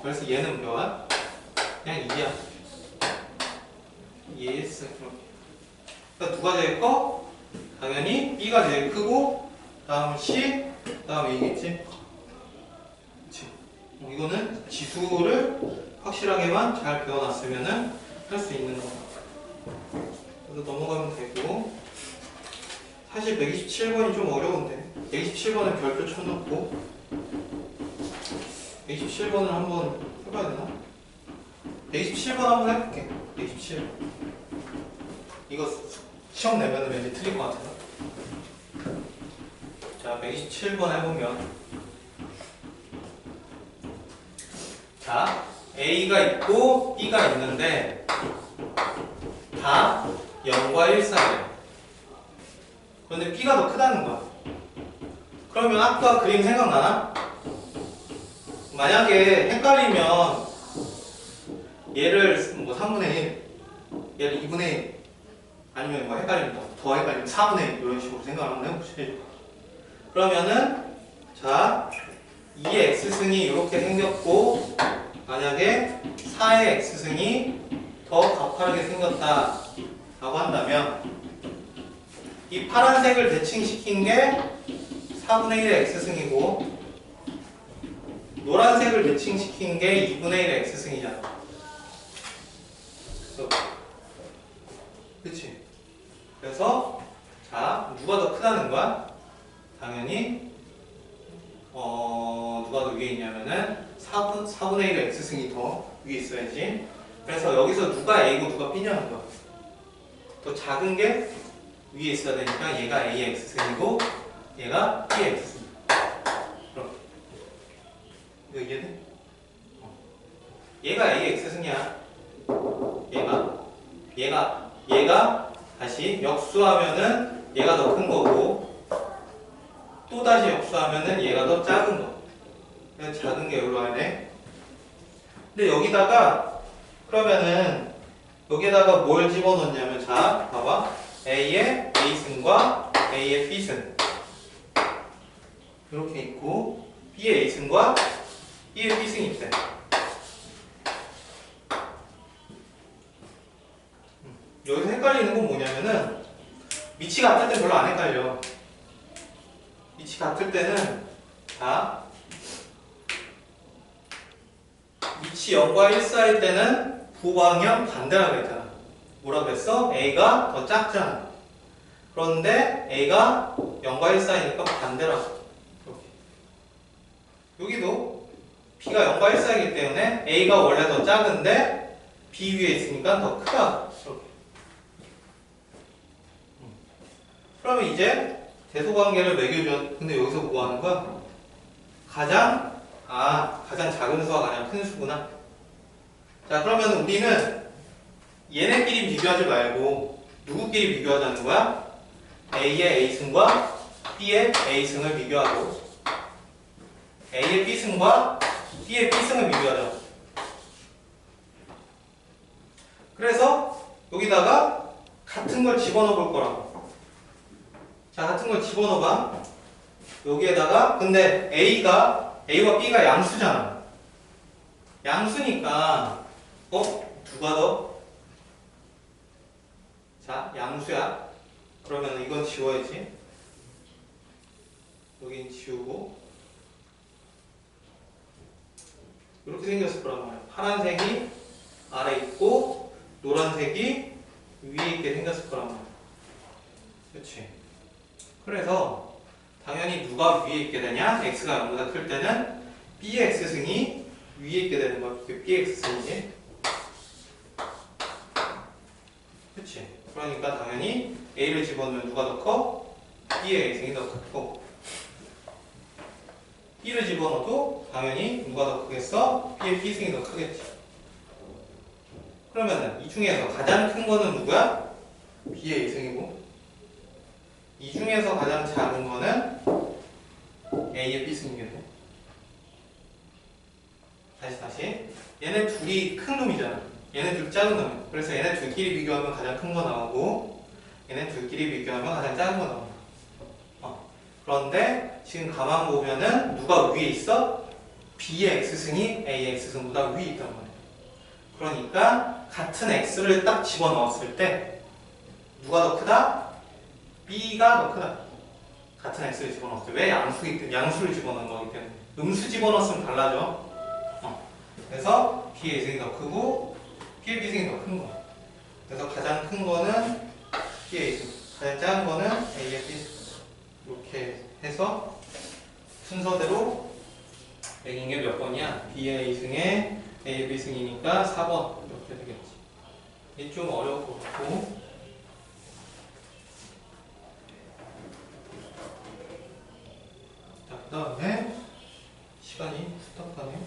그래서 얘는 뭐야? 그냥 2야. 2의 1승. 이렇게. 그러니까 누가 제일 커? 당연히 b가 제일 크고, 다음 c, 다음에 이겠지? 그치? 이거는 지수를 확실하게만 잘 배워놨으면은 할 수 있는 거야. 그래서 넘어가면 되고, 사실 127번이 좀 어려운데 127번은 별표 쳐놓고 127번을 한번 해봐야 되나? 127번 한번 해볼게. 127번 이거 시험 내면 왠지 틀릴 것 같아서. 자, 127번 해보면, 자, A가 있고 B가 있는데 다 0과 1 사이에. 그런데 B가 더 크다는 거야. 그러면 아까 그림 생각나나? 만약에 헷갈리면 얘를 뭐 3분의 1, 얘를 2분의 1, 아니면 뭐 헷갈립니다. 더 헷갈리면 4분의 1 이런 식으로 생각을 한번 해보시죠. 그러면은 자, 2의 x승이 이렇게 생겼고 만약에 4의 x승이 더 가파르게 생겼다 라고 한다면 이 파란색을 대칭시킨 게 4분의 1의 x승이고 노란색을 대칭시킨 게 2분의 1의 x승이잖아. 그치? 그래서 자 누가 더 크다는 거야? 당연히 누가 더 위에 있냐면은 4분의 1의 x승이 더 위에 있어야지. 그래서 여기서 누가 a고 누가 b냐는 거야. 더 작은 게 위에 있어야 되니까 얘가 a의 x승이고 얘가 b의 x승. 그럼 이거 이해돼? 얘가 a의 x승이야. 얘가 다시 역수하면은 얘가 더 큰 거고 또 다시 역수하면은 얘가 더 작은 거. 그래서 작은 게 여기로 와야 돼. 근데 여기다가 그러면은 여기에다가 뭘 집어넣냐면 자 봐봐 a의 a승과 a의 b승 이렇게 있고 b의 a승과 b의 b승이 있대. 여기서 헷갈리는 건 뭐냐면은 위치 같을 때 별로 안 헷갈려. 위치 같을 때는 자 위치 0과 1 사이일 때는 부방향 반대라고 했잖아. 뭐라고 그랬어? A가 더 작잖아. 그런데 A가 0과 1 사이니까 반대라고. 이렇게. 여기도 B가 0과 1 사이이기 때문에 A가 원래 더 작은데 B 위에 있으니까 더 크다. 이렇게. 그러면 이제 대소관계를 매겨줘. 근데 여기서 뭐 하는 거야? 가장 작은 수와 가장 큰 수구나. 자, 그러면 우리는 얘네끼리 비교하지 말고 누구끼리 비교하자는 거야? A의 A승과 B의 A승을 비교하고 A의 B승과 B의 B승을 비교하자. 그래서 여기다가 같은 걸 집어넣어 볼 거라고. 자, 같은 걸 집어넣어봐. 여기에다가 근데 A와 B가 양수잖아. 양수니까 누가 더? 자, 양수야. 그러면 이건 지워야지. 여긴 지우고 이렇게 생겼을 거란 말이야. 파란색이 아래 있고 노란색이 위에 있게 생겼을 거란 말이야. 그렇지? 그래서 당연히 누가 위에 있게 되냐? x가 0보다 클 때는 b의 x승이 위에 있게 되는 거야. 그게 b의 x승이지. 그치? 그러니까 당연히 a를 집어넣으면 누가 더 커? b의 a승이 더 크고 b를 집어넣어도 당연히 누가 더 크겠어? b의 b승이 더 크겠지. 그러면은 이 중에서 가장 큰 거는 누구야? b의 a승이고 이 중에서 가장 작은 거는 A의 B승이겠네. 다시. 얘네 둘이 큰 놈이잖아. 얘네 둘 작은 놈이야. 그래서 얘네 둘끼리 비교하면 가장 큰 거 나오고 얘네 둘끼리 비교하면 가장 작은 거 나온다. 그런데 지금 가만 보면은 누가 위에 있어? B의 X승이 A의 X승보다 위에 있단 말이야. 그러니까 같은 X를 딱 집어넣었을 때 누가 더 크다? B가 더 크다. 같은 X를 집어넣었을 때. 왜 양수를 집어넣은 거기 때문에. 음수 집어넣었으면 달라져. 그래서 B의 A승이 더 크고 B의 B승이 더 큰 거. 그래서 가장 큰 거는 B의 A승, 가장 작은 거는 A의 B승. 이렇게 해서 순서대로 매긴 게 몇 번이야? B의 A승에 A의 B승이니까 4번 이렇게 되겠지. 이게 좀 어려울 것 같고 그 다음에 시간이 후딱하네요.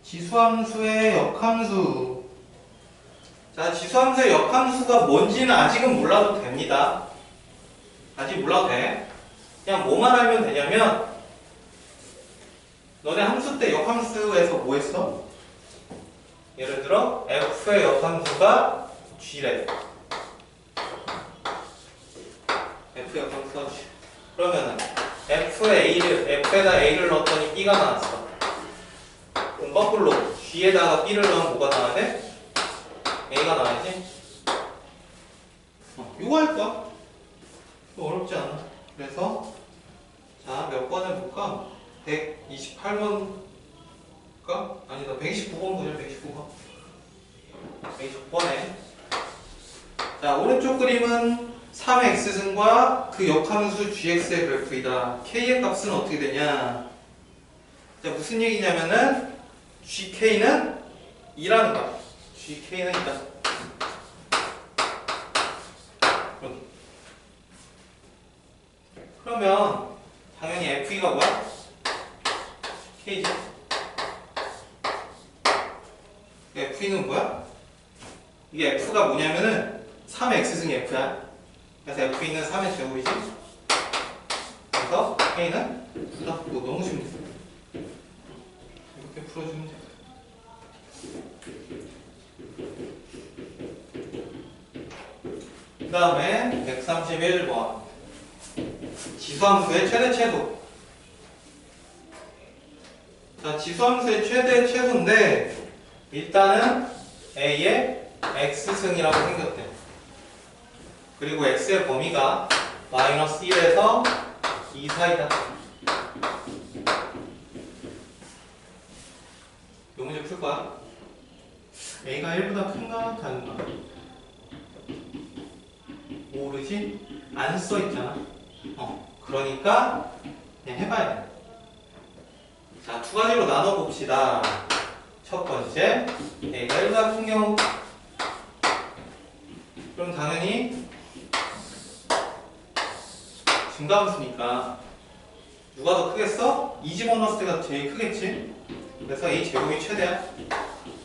지수함수의 역함수. 자, 지수함수의 역함수가 뭔지는 아직은 몰라도 됩니다. 아직 몰라도 돼. 그냥 뭐만 알면 되냐면 너네 함수 때 역함수에서 뭐 했어? 예를 들어 f의 역함수가 g래. f의 역함수가 g. 그러면은 F에다 A를 넣었더니 B가 나왔어. 그럼 거꾸로 G에다가 B를 넣으면 뭐가 나와야 돼? A가 나와야지. 이거 할 거야. 이거 어렵지 않아. 그래서 자, 몇 번을 볼까? 128번일까? 아니다, 129번 보자. 129번. 129번에 자, 오른쪽 그림은 3x승과 그 역함수 gx의 그래프이다. k의 값은 어떻게 되냐? 자, 무슨 얘기냐면은 gk는 2라는 거야. gk는 2다. 여기. 그러면 당연히 f가 뭐야? k지. f는 뭐야? 이게 f가 뭐냐면은 3x승이 f야. 그래서 f는 3의 제곱이지. 그래서 k는 9다. 이거 너무 쉽네. 이렇게 풀어주면 돼. 그 다음에 131번 지수함수의 최대 최소. 자, 지수함수의 최대 최소인데 일단은 a의 x승이라고 생겼대. 그리고 x의 범위가 마이너스 1에서 2 사이다. 이 문제 풀 거야. a가 1보다 큰가 작은가? 모르지? 안 써 있잖아. 그러니까 그냥 해봐야 돼. 자, 두 가지로 나눠 봅시다. 첫 번째, a가 1보다 큰 경우. 그럼 당연히 증가함수니까 누가 더 크겠어? 2 집어넣었을 때가 제일 크겠지? 그래서 a 제곱이 최대야.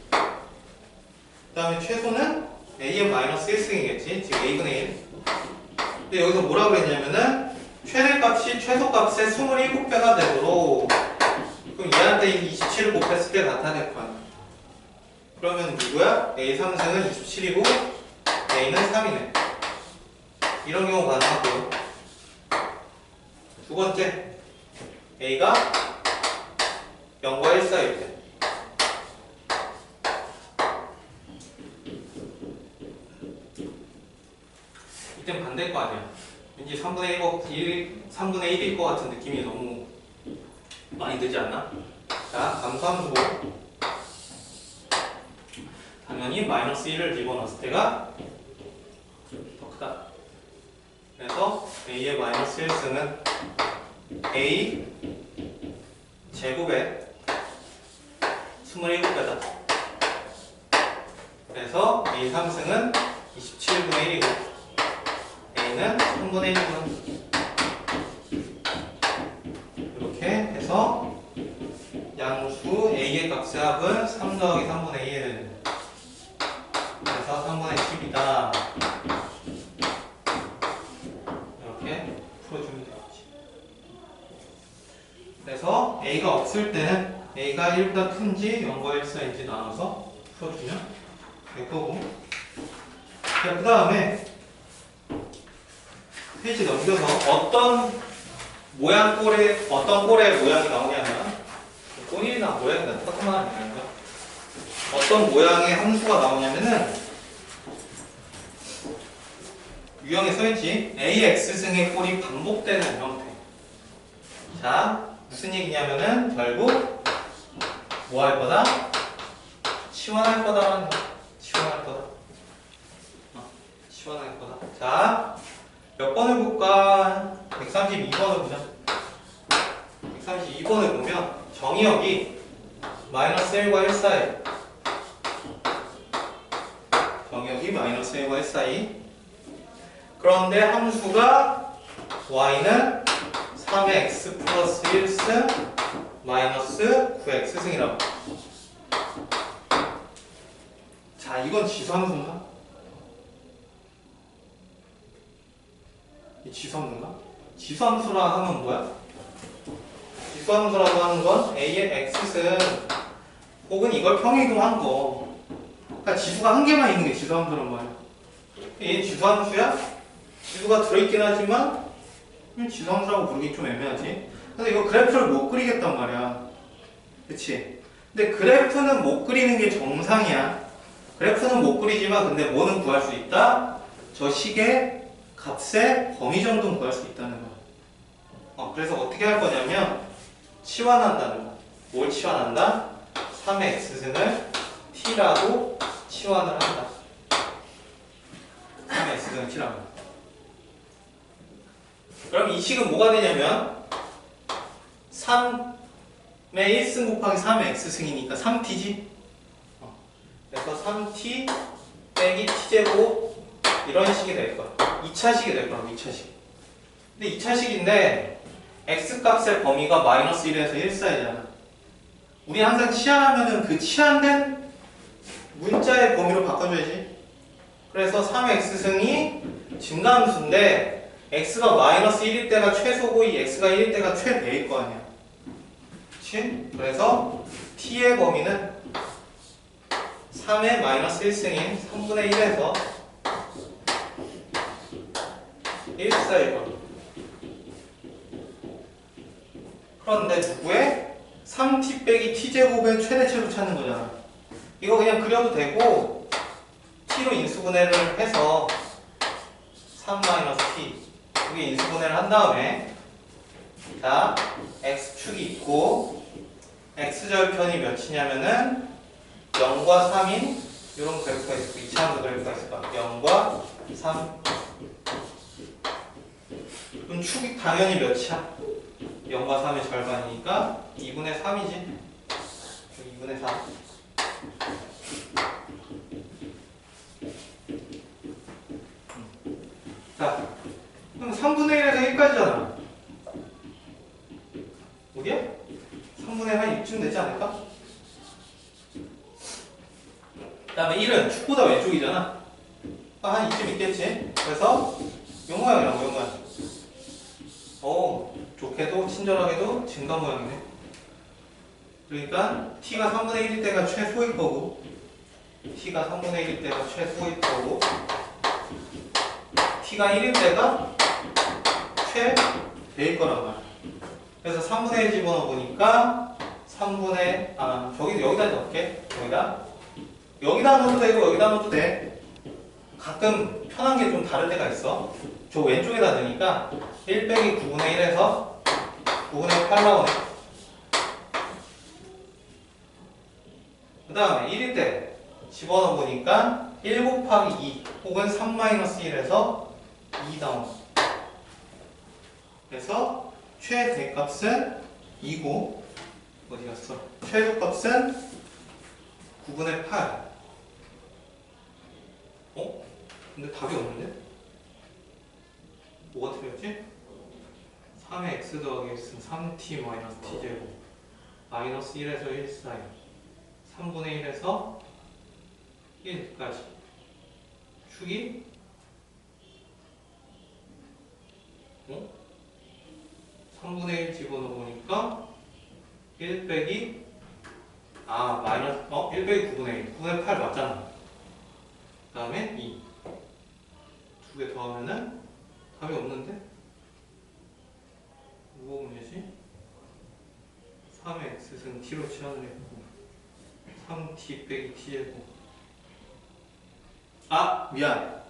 그 다음에 최소는 a의 마이너스 1승이겠지? 즉 a분의 1. 근데 여기서 뭐라 그랬냐면은 최대값이 최소값의 27배가 되도록, 그럼 얘한테 27을 곱했을 때 나타낼 거야. 그러면 누구야? a 3승은 27이고 a는 3이네. 이런 경우 가능하고요. 두 번째, a가 0과 1 사이일 때. 이땐 반대일 거 아니야. 왠지 3분의 1일 것 같은 느낌이 너무 많이 들지 않나? 자, 감소함수고 당연히 마이너스 1을 집어넣었을 때가 더 크다. 그래서 a의 마이너스 1승은 a 제곱의 27배다. 그래서 a 3승은 27분의 1이고 a는 3분의 1이구나. 이렇게 해서 양수 a의 값의 합은 3 더하기 3분의 1. 그래서 3분의 10이다. 이렇게 풀어주면 되겠지. 그래서 a가 없을 때는 a가 1보다 큰지 0과 1 사이인지 나눠서 풀어주면 될 거고. 자, 그 다음에 페이지 넘겨서 어떤 꼴의 모양이 나오냐면, 꼴이나 모양이나 똑같은 아닌가? 어떤 모양의 함수가 나오냐면은 유형에 써있지. AX승의 꼴이 반복되는 형태. 자, 무슨 얘기냐면은 결국 뭐 할 거다? 치환할 거다라는 거. 치환할 거다. 치환할 거다. 자, 몇 번을 볼까? 132번을 보자. 132번을 보면 정의역이 마이너스 1과 1 사이. 정의역이 마이너스 1과 1 사이. 그런데 함수가 y는 3의 x 플러스 1승 마이너스 9x승이라고. 자, 이건 지수함수인가? 이 지수함수인가? 지수함수라 하면 뭐야? 지수함수라고 하는 건 a의 x승 혹은 이걸 평이동한 거. 그러니까 지수가 한 개만 있는 게 지수함수란 말이야. 얘 지수함수야? 지수가 들어있긴 하지만 지수함수라고 부르기 좀 애매하지. 근데 이거 그래프를 못 그리겠단 말이야. 그치? 근데 그래프는 못 그리는 게 정상이야. 그래프는 못 그리지만 근데 뭐는 구할 수 있다? 저 식의 값의 범위 정도는 구할 수 있다는 거야. 그래서 어떻게 할 거냐면 치환한다는 거야. 뭘 치환한다? 3의 x승을 t라고 치환을 한다. 3의 x승을 t라고. 그럼 이 식은 뭐가 되냐면 3의 1승 곱하기 3의 x승이니까 3t지? 그래서 3t 빼기 t제곱 이런 식이 될 거야. 2차식이 될 거야. 2차식. 근데 2차식인데 x값의 범위가 마이너스 1에서 1 사이잖아. 우리 항상 치환하면은 그 치환된 문자의 범위로 바꿔줘야지. 그래서 3의 x승이 증가함수인데 x가 마이너스 1일 때가 최소고 이 x가 1일 때가 최대일 거 아니야. 그치? 그래서 t의 범위는 3의 마이너스 1승인 3분의 1에서 1 사이일 거야. 그런데 누구의? 3t 빼기 t제곱의 최대치로 찾는 거잖아. 이거 그냥 그려도 되고 t로 인수분해를 해서 3-t 이게 인수분해를 한 다음에 자 x축이 있고 x절편이 몇이냐면은 0과 3인 이런 그래프가 있고 2차함수 그래프가 있을 거야. 0과 3 그럼 축이 당연히 몇이야? 0과 3의 절반이니까 2분의 3이지. 2분의 3. 자, 그럼 3분의 1에서 1까지잖아. 어디야? 3분의 1 한 6쯤 되지 않을까? 그 다음에 1은 축보다 왼쪽이잖아. 한 2쯤 있겠지? 그래서 요 모양이라고, 요 모양. 좋게도 친절하게도 증가 모양이네. 그러니까 t가 3분의 1일 때가 최소일 거고 t가 3분의 1일 때가 최소일 거고 t가 1일 때가 최대일 거란 말이야. 그래서 3분의 1 집어넣어 보니까 3분의 여기다 넣을게. 여기다 넣어도 되고 여기다 넣어도 돼. 가끔 편한 게 좀 다를 때가 있어. 저 왼쪽에다 넣으니까 1 빼기 9분의 1에서 9분의 8 나오네. 그 다음에 1일 때 집어넣어 보니까 1 곱하기 2 혹은 3-1에서 2 나오네. 그래서 최대값은 2고 어디 갔어? 최소값은 9분의 8. 근데 답이 없는데? 뭐가 틀렸지? 3의 x 더하기 x는 3t 마이너스 t제곱 마이너스 1에서 1 사이 3분의 1에서 1까지 축이 3분의 1 집어넣으니까 1 빼기 마이너스 1 빼기 9분의 1 9분의 8 맞잖아. 그 다음에 2 두 개 더하면은 답이 없는데? 뭐가 문제지? 3의 x승 t로 치환을 했고 3t 빼기 t제곱 미안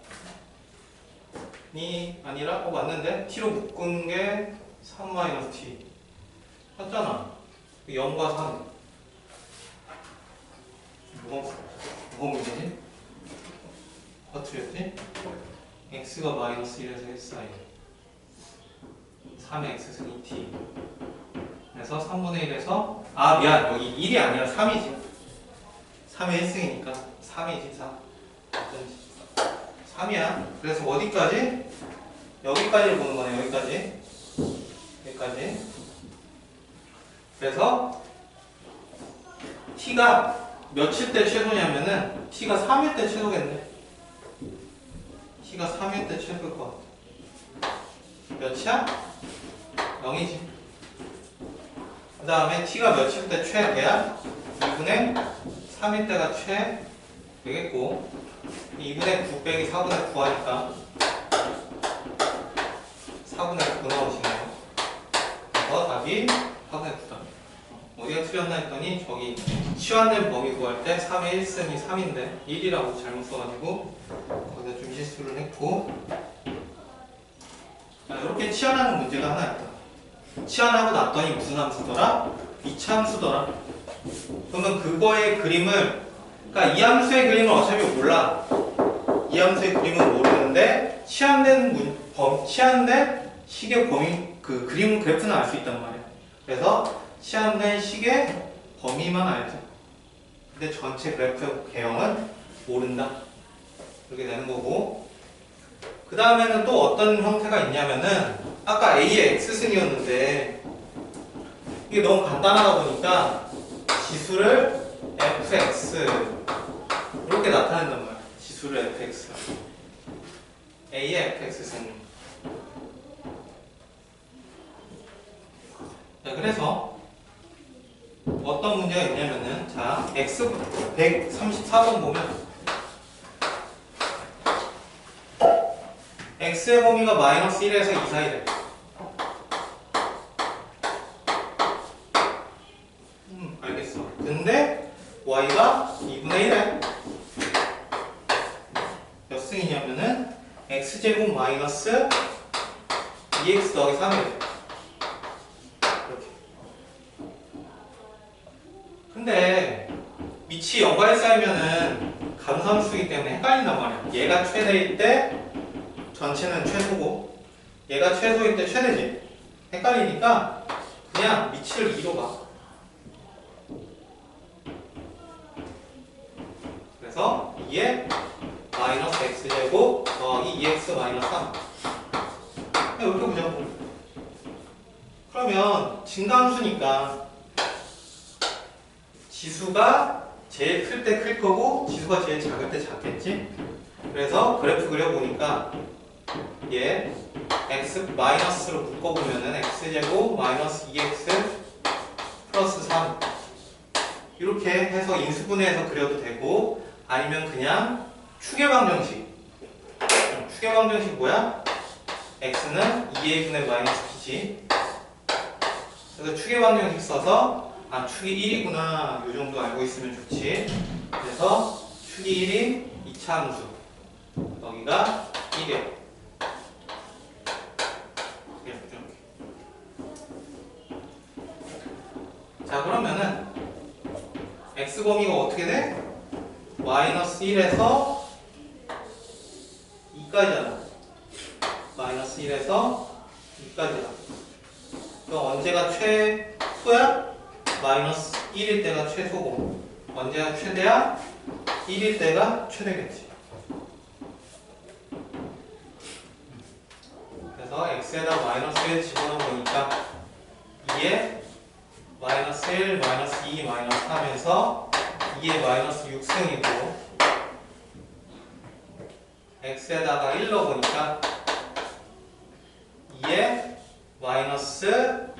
니 아니라? 맞는데? t로 묶은 게 3-t 맞잖아. 0과 3 뭐가 문제지? 어떻게 x가 마이너스 1에서 1 사이 3의 x승 2t 그래서 3분의 1에서 미안 여기 1이 아니라 3이지 3의 1승이니까 3이지 3 3이야. 그래서 어디까지? 여기까지를 보는 거네. 여기까지 그래서 t가 몇일 때 최소냐면은 t가 3일 때 최소겠네. t가 3일 때 최소일 것 같아. 몇이야? 0이지. 그 다음에 t가 몇일 때 최대야? 2분의 3일 때가 최 되겠고 2분의 9 빼기 4분의 9 하니까 4분의 9 나오시네요. 그래서 답이 4분의 9다. 어디가 틀렸나 했더니 저기 치환된 범위 구할 때 3의 1승이 3인데 1이라고 잘못 써가지고 거기다 좀 실수를 했고, 자, 이렇게 치환하는 문제가 하나 있다. 치환하고 났더니 무슨 함수더라? 이차함수더라. 그러면 그거의 그림을, 그러니까 이 함수의 그림을 어차피 몰라. 이 함수의 그림은 모르는데 치환된 식의 범위, 그 그림 그래프는 알 수 있단 말이야. 그래서 치환된 식의 범위만 알죠. 근데 전체 그래프 개형은 모른다. 그렇게 되는 거고, 그 다음에는 또 어떤 형태가 있냐면은 아까 A의 X승이었는데 이게 너무 간단하다 보니까 지수를 fx 이렇게 나타낸단 말이야. 지수를 fx, A의 fx승. 자, 그래서 어떤 문제가 있냐면은, 자, x 134번 보면 x의 범위가 마이너스 1에서 2 사이래. 알겠어. 근데 y가 2분의 1에 몇 승이냐면은 x제곱 마이너스 2x 더하기 3이래. 이렇게. 근데 밑이 0과 1 사이면은 감소함수이기 때문에 헷갈린단 말이야. 얘가 최대일 때 전체는 최소고 얘가 최소일 때 최대지. 헷갈리니까 그냥 밑을 2로 봐. 그래서 2에 마이너스 x제곱 더하기 2x 마이너스 3. 이렇게 보자고. 그러면 증가함수니까 지수가 제일 클 때 클 거고 지수가 제일 작을 때 작겠지. 그래서 그래프 그려보니까 얘 x 마이너스로 묶어보면은 x제곱 마이너스 2x 플러스 3 이렇게 해서 인수분해해서 그려도 되고, 아니면 그냥 추계방정식. 추계방정식 뭐야? x는 2a분의 마이너스 b지. 그래서 추계방정식 써서 축이 1이구나 요 정도 알고 있으면 좋지. 그래서 축이 1이 2차 함수, 여기가 1이야. 자, 그러면은 x 범위가 어떻게 돼? 마이너스 1에서 2까지잖아. 마이너스 1에서 2까지다. 그럼 언제가 최소야? 마이너스 1일 때가 최소고, 언제가 최대야? 1일 때가 최대겠지. 그래서 x에다 마이너스 1 집어넣으니까 2에 마이너스 1, 마이너스 2, 마이너스 3에서 2에 마이너스 6승이고, x에다가 1 넣어보니까 2에 마이너스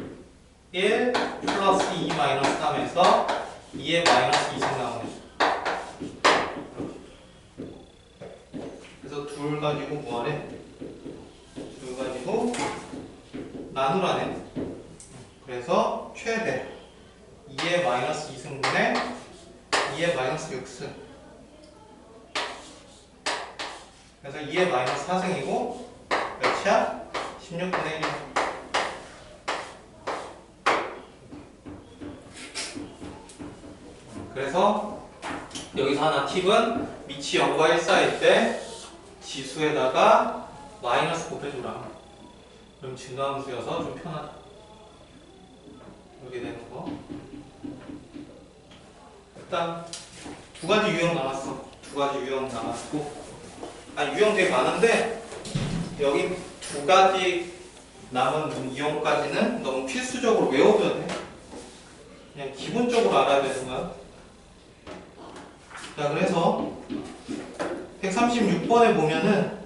1 플러스 2 마이너스 3에서 2에 마이너스 2승 나오네. 그래서 둘 가지고 뭐하래? 둘 가지고 나누라네. 그래서 최대 2의 마이너스 2승분의 2의 마이너스 6승. 그래서 2의 마이너스 4승이고 몇이야? 16분의 1이야. 그래서 여기서 하나 팁은 밑이 0과 1 사이일 때 지수에다가 마이너스 곱해줘라. 그럼 증가함수여서 좀 편하다. 이렇게 되는 거. 일단 두 가지 유형 남았어. 두 가지 유형 남았고, 유형 되게 많은데 여기 두 가지 남은 유형까지는 너무 필수적으로 외워둬야 돼. 그냥 기본적으로 알아야 되는 거야. 자, 그래서 136번에 보면은,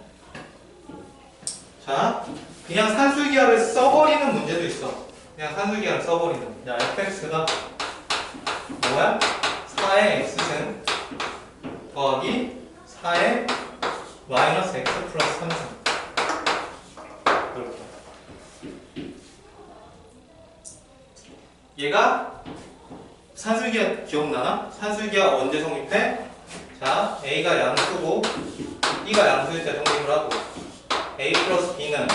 자, 그냥 산술기하를 써버리는 문제도 있어. 그냥 산술기하를 써버리는. 자, fx가 뭐야? 4의 x승 더하기 4의 마이너스 x 플러스 3승. 이렇게. 얘가 산술기하 기억나나? 산술기하 언제 성립해? 자, A가 양수고 B가 양수일 때 성립을 하고 A 플러스 B는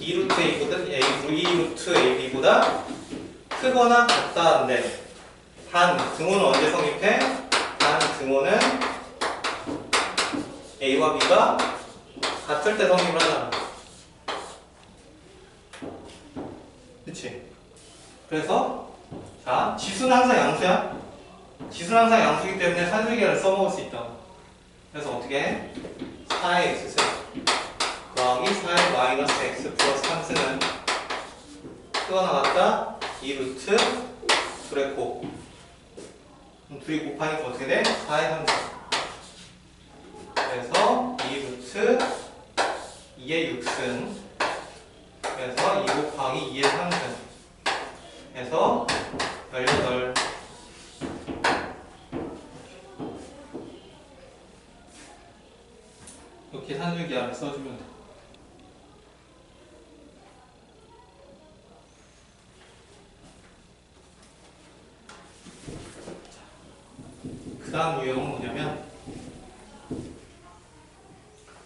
2루트 A보다 2루트 AB보다 크거나 같다인데 단 등호는 언제 성립해? 단 등호는 A와 B가 같을 때 성립을 하잖아. 그치? 그래서 자, 지수는 항상 양수야. 지수는 항상 양수이기 때문에 산술기하를 써먹을 수 있다고. 그래서 어떻게 해? 4의 x승 더하기 4의 마이너스 x 플러스 3승은 크거나 같다 2루트 둘의 곱. 그럼 둘이 곱하니까 어떻게 돼? 4의 3승. 그래서 2루트 2의 6승. 그래서 2 곱하기 2의 3승. 그래서 18. 이렇게 산술기하를 써주면 돼. 그 다음 유형은 뭐냐면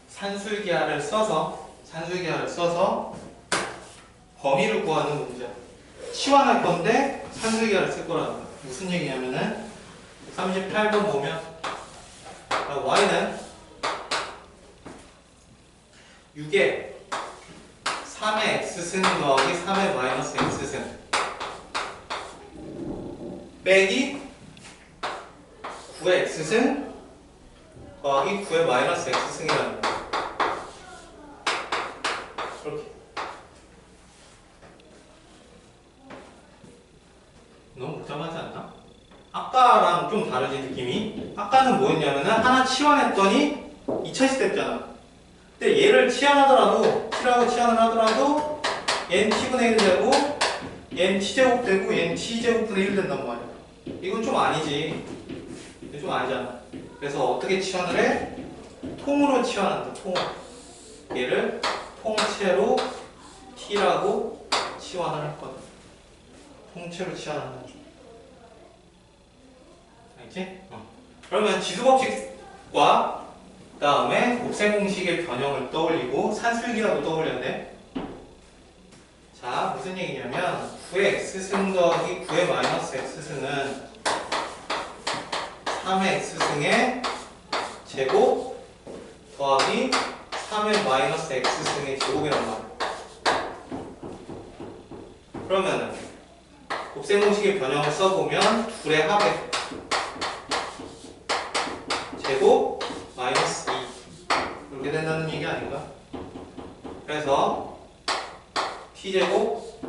산술기하를 써서 범위를 구하는 문제. 치환할 건데 산술기하를 쓸 거라는 거야. 무슨 얘기냐면은 38번 보면 y는 6에 3의 x승 더하기 3의 마이너스 x승 빼기 9의 x승 더하기 9의 마이너스 x승이라는 거야. 이렇게. 너무 복잡하지 않나? 아까랑 좀 다르지 느낌이? 아까는 뭐였냐면은 하나 치환했더니 2차 시대였잖아. 근데 얘를 치환하더라도 t라고 치환을 하더라도 얘는 t분의 1 되고 얘는 t제곱 되고 얘는 t제곱분의 1 된단 말이야. 이건 좀 아니지. 이건 좀 아니잖아. 그래서 어떻게 치환을 해? 통으로 치환한다. 통으로. 얘를 통째로 t라고 치환을 할 거다. 통째로 치환한다. 알겠지? 그러면 지수법칙과 그 다음에 곱셈공식의 변형을 떠올리고 산술기하고 떠올려야 돼. 자, 무슨 얘기냐면 9의 x승 더하기 9의 마이너스 x승은 3의 x승의 제곱 더하기 3의 마이너스 x승의 제곱이란 말이야. 그러면은 곱셈공식의 변형을 써보면 둘의 합의 제곱 마이너스 2 이렇게 된다는 얘기 아닌가? 그래서 t제곱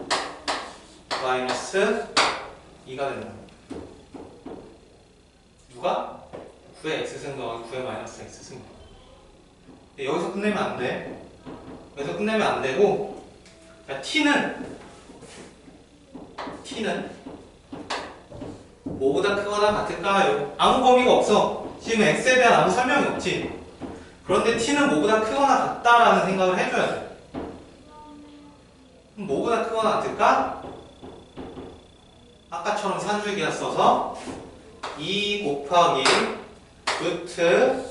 마이너스 2가 된다. 누가? 9의 x승 더하기 9의 마이너스 x승. 여기서 끝내면 안 돼. 여기서 끝내면 안 되고 자, t는 뭐보다 크거나 같을까요? 아무 범위가 없어. 지금 x에 대한 아무 설명이 없지. 그런데 t는 뭐보다 크거나 같다라는 생각을 해줘야 돼. 그럼 뭐보다 크거나 같을까? 아까처럼 산술기하 써서 2 곱하기 루트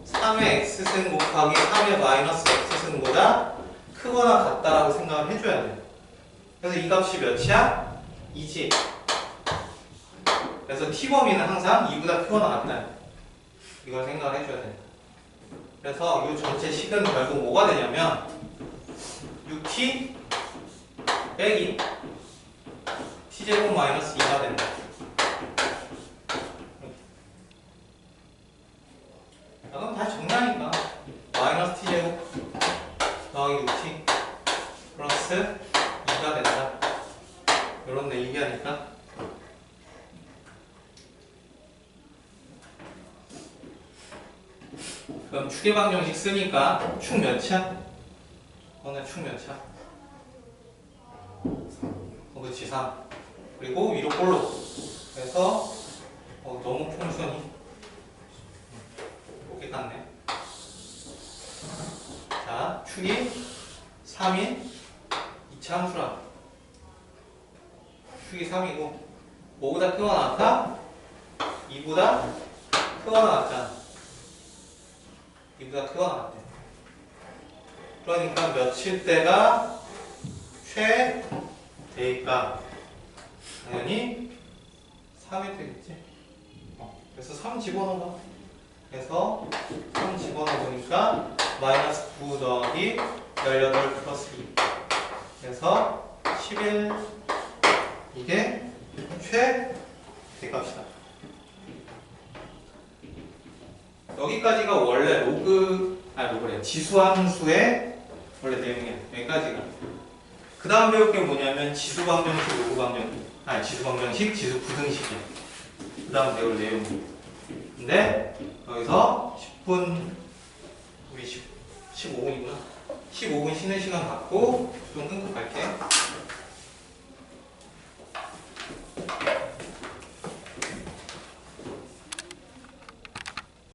3의 x승 곱하기 3의 마이너스 x승보다 크거나 같다라고 생각을 해줘야 돼. 그래서 이 값이 몇이야? 2지. 그래서 t범위는 항상 2보다 크거나 같다. 이걸 생각을 해줘야 된다. 그래서 이 전체 식은 결국 뭐가 되냐면 6t 빼기 t제곱 마이너스 2가 된다. 그럼 다시 정리하니까 마이너스 t제곱 더하기 6t 플러스 2가 된다. 이런 얘기하니까 그럼 추계방정식 쓰니까 축 몇이야? 오늘 축 몇이야? 그치 3. 그리고 위로 볼로. 그래서 너무 풍선이 이렇게 같네. 자, 축이 3인 2차 함수라. 축이 3이고 5보다 크거나 같아? 2보다 크거나 같잖아. 2보다 크거나 같대. 그러니까 몇일 때가 최대일까? 당연히 3일 때겠지. 그래서 3 집어넣어봐. 그래서 3 집어넣으니까 마이너스 9 더하기 18 플러스 2. 그래서 11. 이게 최대값이다. 여기까지가 원래 로그래. 지수함수의 원래 내용이야. 여기까지가. 그 다음 배울 게 뭐냐면 지수방정식, 로그방정식. 지수방정식, 지수부등식이야. 그 다음 배울 내용이. 근데 여기서 10분, 우리 15분이구나. 15분 쉬는 시간 갖고 좀